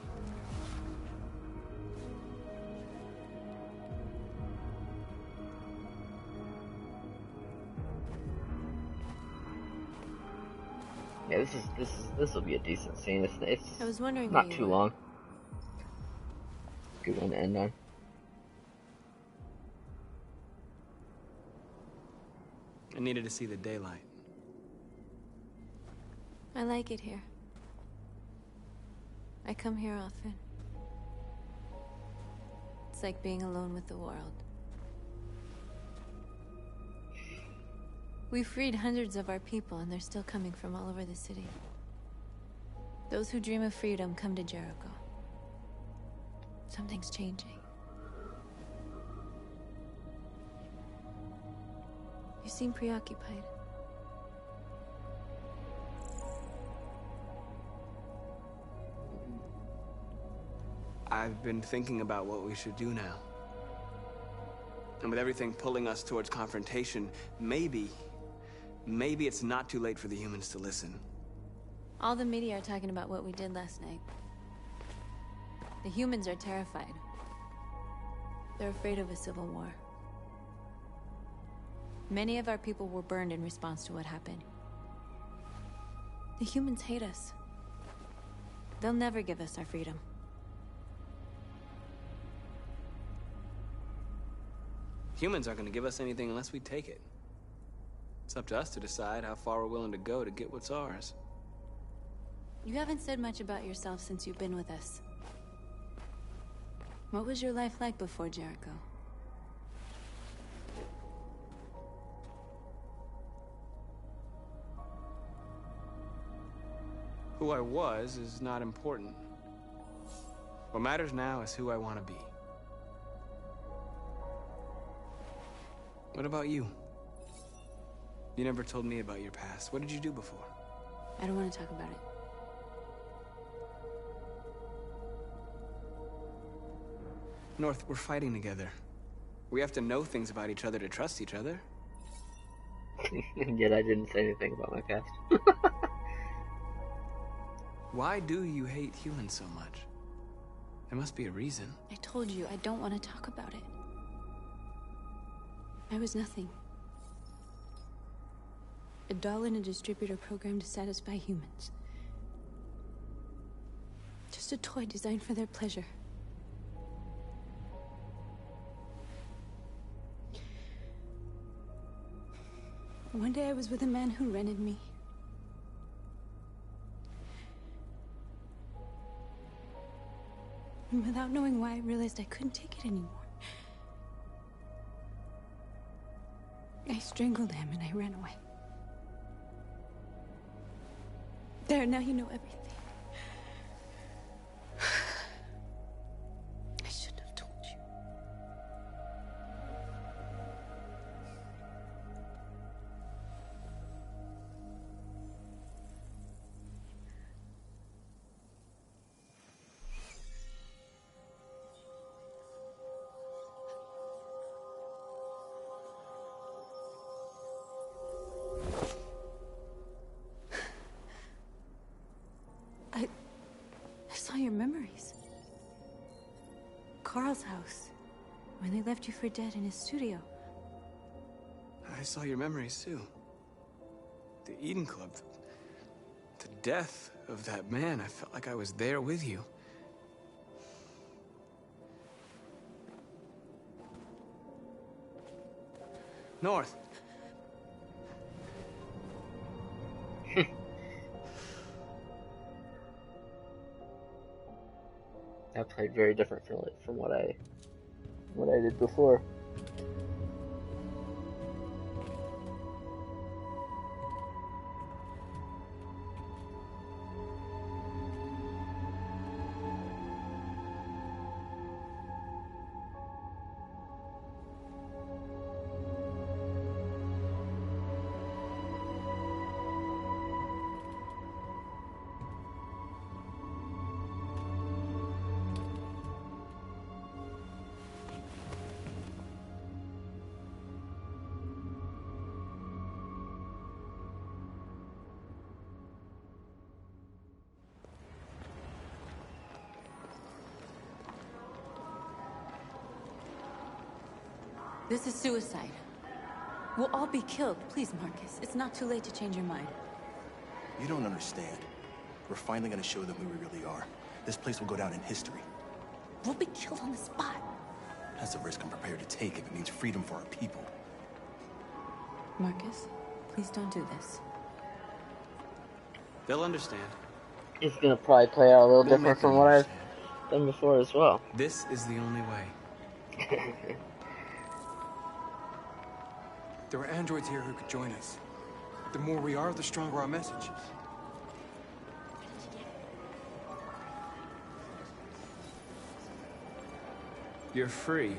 Yeah, this will be a decent scene. It's I was wondering not where you too were. long. Good one to end on. I needed to see the daylight. I like it here. I come here often. It's like being alone with the world. We freed hundreds of our people, and they're still coming from all over the city. Those who dream of freedom come to Jericho. Something's changing. You seem preoccupied. I've been thinking about what we should do now. And with everything pulling us towards confrontation, maybe it's not too late for the humans to listen. All the media are talking about what we did last night. The humans are terrified. They're afraid of a civil war. Many of our people were burned in response to what happened. The humans hate us. They'll never give us our freedom. Humans aren't going to give us anything unless we take it. It's up to us to decide how far we're willing to go to get what's ours. You haven't said much about yourself since you've been with us. What was your life like before Jericho? Who I was is not important. What matters now is who I want to be. What about you? You never told me about your past. What did you do before? I don't want to talk about it. North, we're fighting together. We have to know things about each other to trust each other. Yet I didn't say anything about my past. Why do you hate humans so much? There must be a reason. I told you, I don't want to talk about it. I was nothing. A doll in a distributor program to satisfy humans. Just a toy designed for their pleasure. One day I was with a man who rented me. And without knowing why, I realized I couldn't take it anymore. I strangled him and I ran away. There, now you know everything. I shouldn't have told you. I saw your memories. Carl's house, when they left you for dead in his studio. I saw your memories too. The Eden Club. The death of that man. I felt like I was there with you. North. That played very different from what I did before. This is suicide. We'll all be killed. Please, Markus. It's not too late to change your mind. You don't understand. We're finally gonna show them who we really are. This place will go down in history. We'll be killed on the spot. That's a risk I'm prepared to take if it means freedom for our people. Markus, please don't do this. They'll understand. It's gonna probably play out a little We'll different make them from what I've understand. done before as well. This is the only way. There are androids here who could join us. The more we are, the stronger our message. You're free.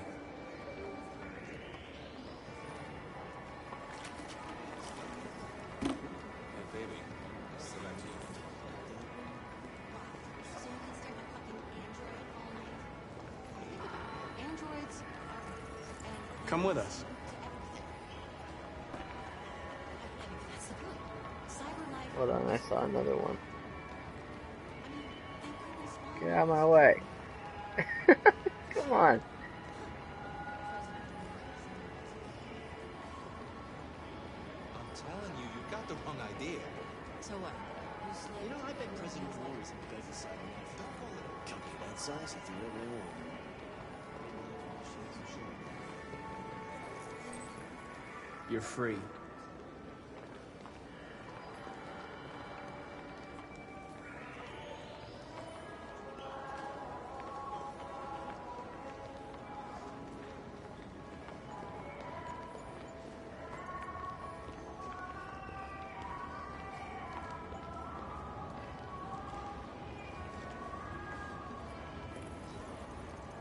Come with us. Hold on, I saw another one. Get out of my way. Come on. I'm telling you, you got the wrong idea. So what? You know, I bet President Flores does the same. Don't call it a junkie that size if you really want. You're free.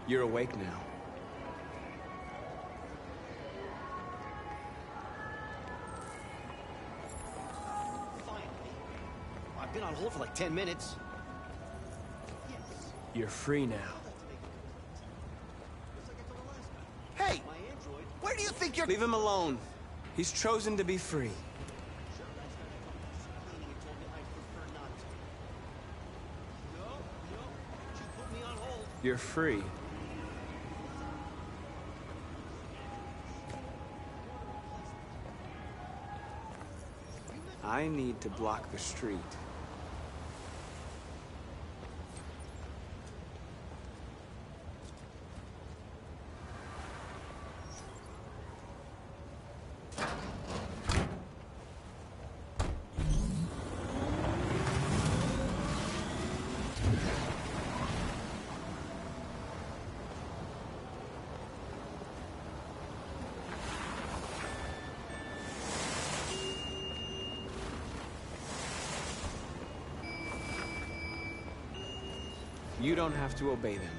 You're awake now. I've been on hold for like 10 minutes. You're free now. Hey! Where do you think you're... Leave him alone. He's chosen to be free. You're free. I need to block the street. You don't have to obey them.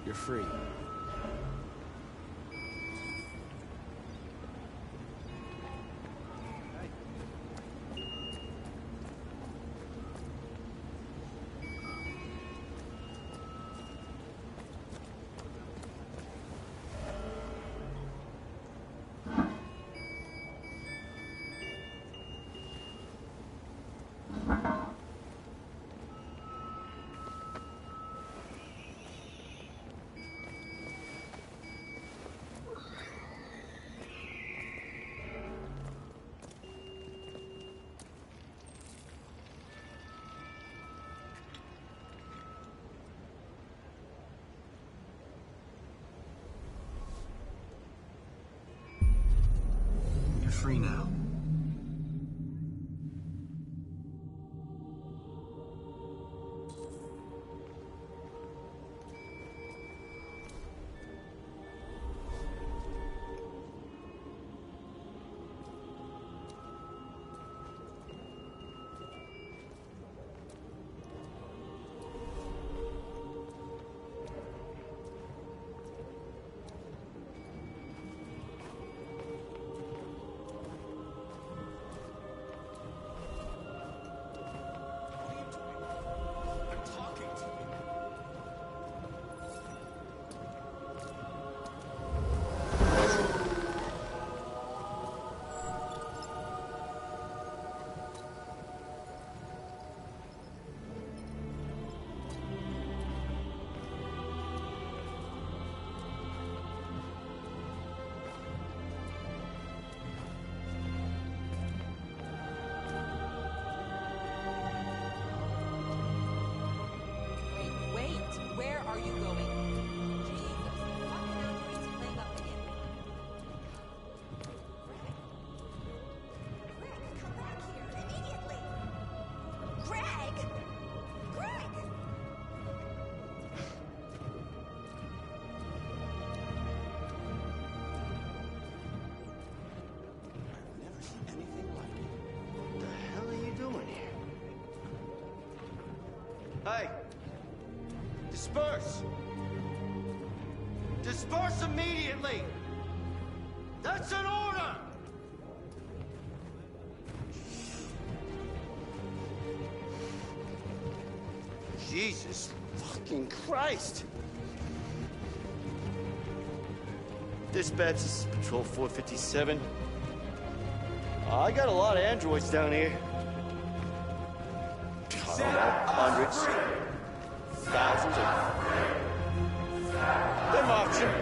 You're free. You're free now. Hey! Disperse! Disperse immediately! That's an order! Jesus fucking Christ! Dispatch, this is Patrol 457. I got a lot of androids down here. I don't know, hundreds, thousands of... They're marching.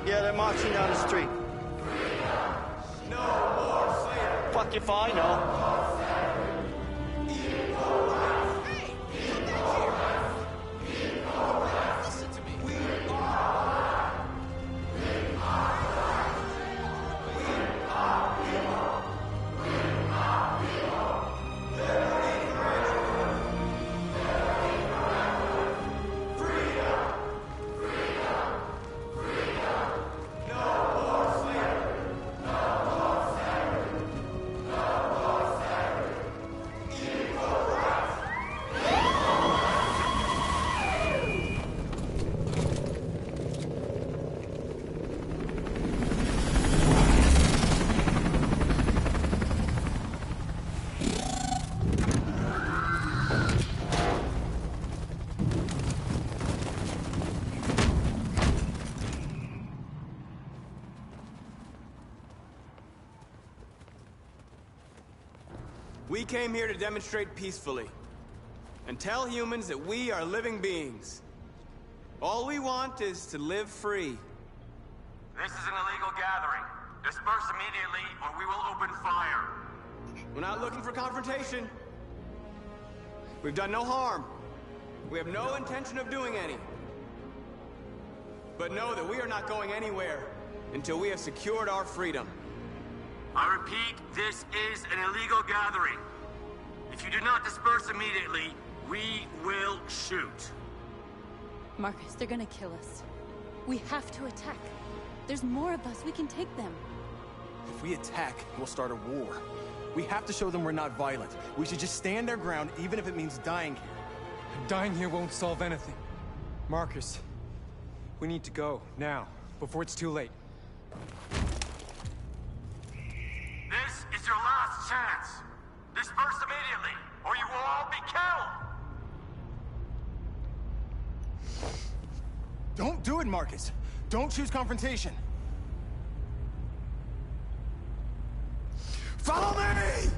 Yeah, they're marching down the street. No more slavery. Fuck if I know. We came here to demonstrate peacefully and tell humans that we are living beings. All we want is to live free. This is an illegal gathering. Disperse immediately or we will open fire. We're not looking for confrontation. We've done no harm. We have no intention of doing any. But know that we are not going anywhere until we have secured our freedom. I repeat, this is an illegal gathering. If you do not disperse immediately, we will shoot. Markus, they're gonna kill us. We have to attack. There's more of us. We can take them. If we attack, we'll start a war. We have to show them we're not violent. We should just stand our ground, even if it means dying here. Dying here won't solve anything. Markus, we need to go, now, before it's too late. This is your last chance. Disperse immediately, or you will all be killed! Don't do it, Markus. Don't choose confrontation. Follow me!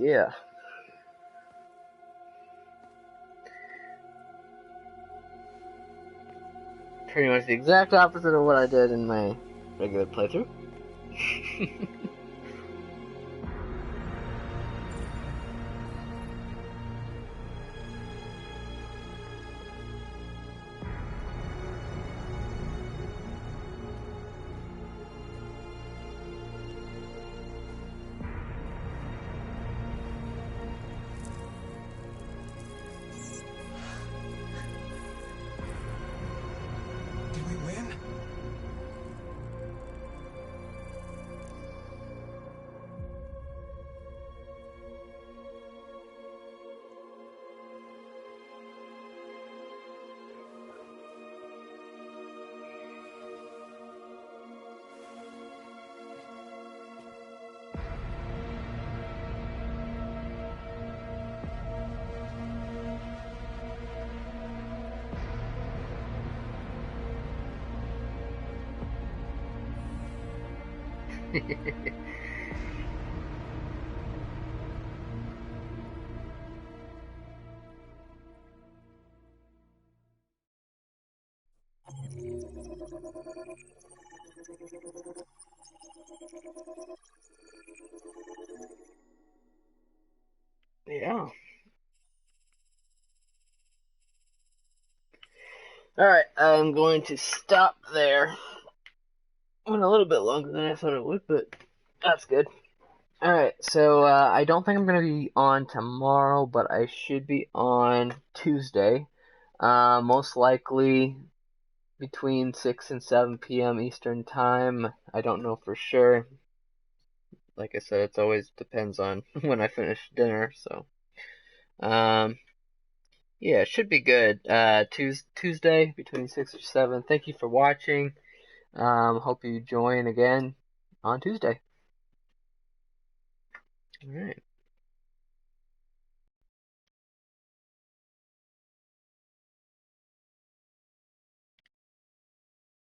yeah. Pretty much the exact opposite of what I did in my regular playthrough. Did we win? Yeah. Alright, I'm going to stop there. Went a little bit longer than I thought it would, but that's good. Alright, so I don't think I'm going to be on tomorrow, but I should be on Tuesday. Most likely between 6 and 7 p.m. Eastern Time. I don't know for sure. Like I said, it always depends on when I finish dinner, so. Yeah, it should be good. Tuesday between 6 or 7. Thank you for watching. Hope you join again on Tuesday. All right.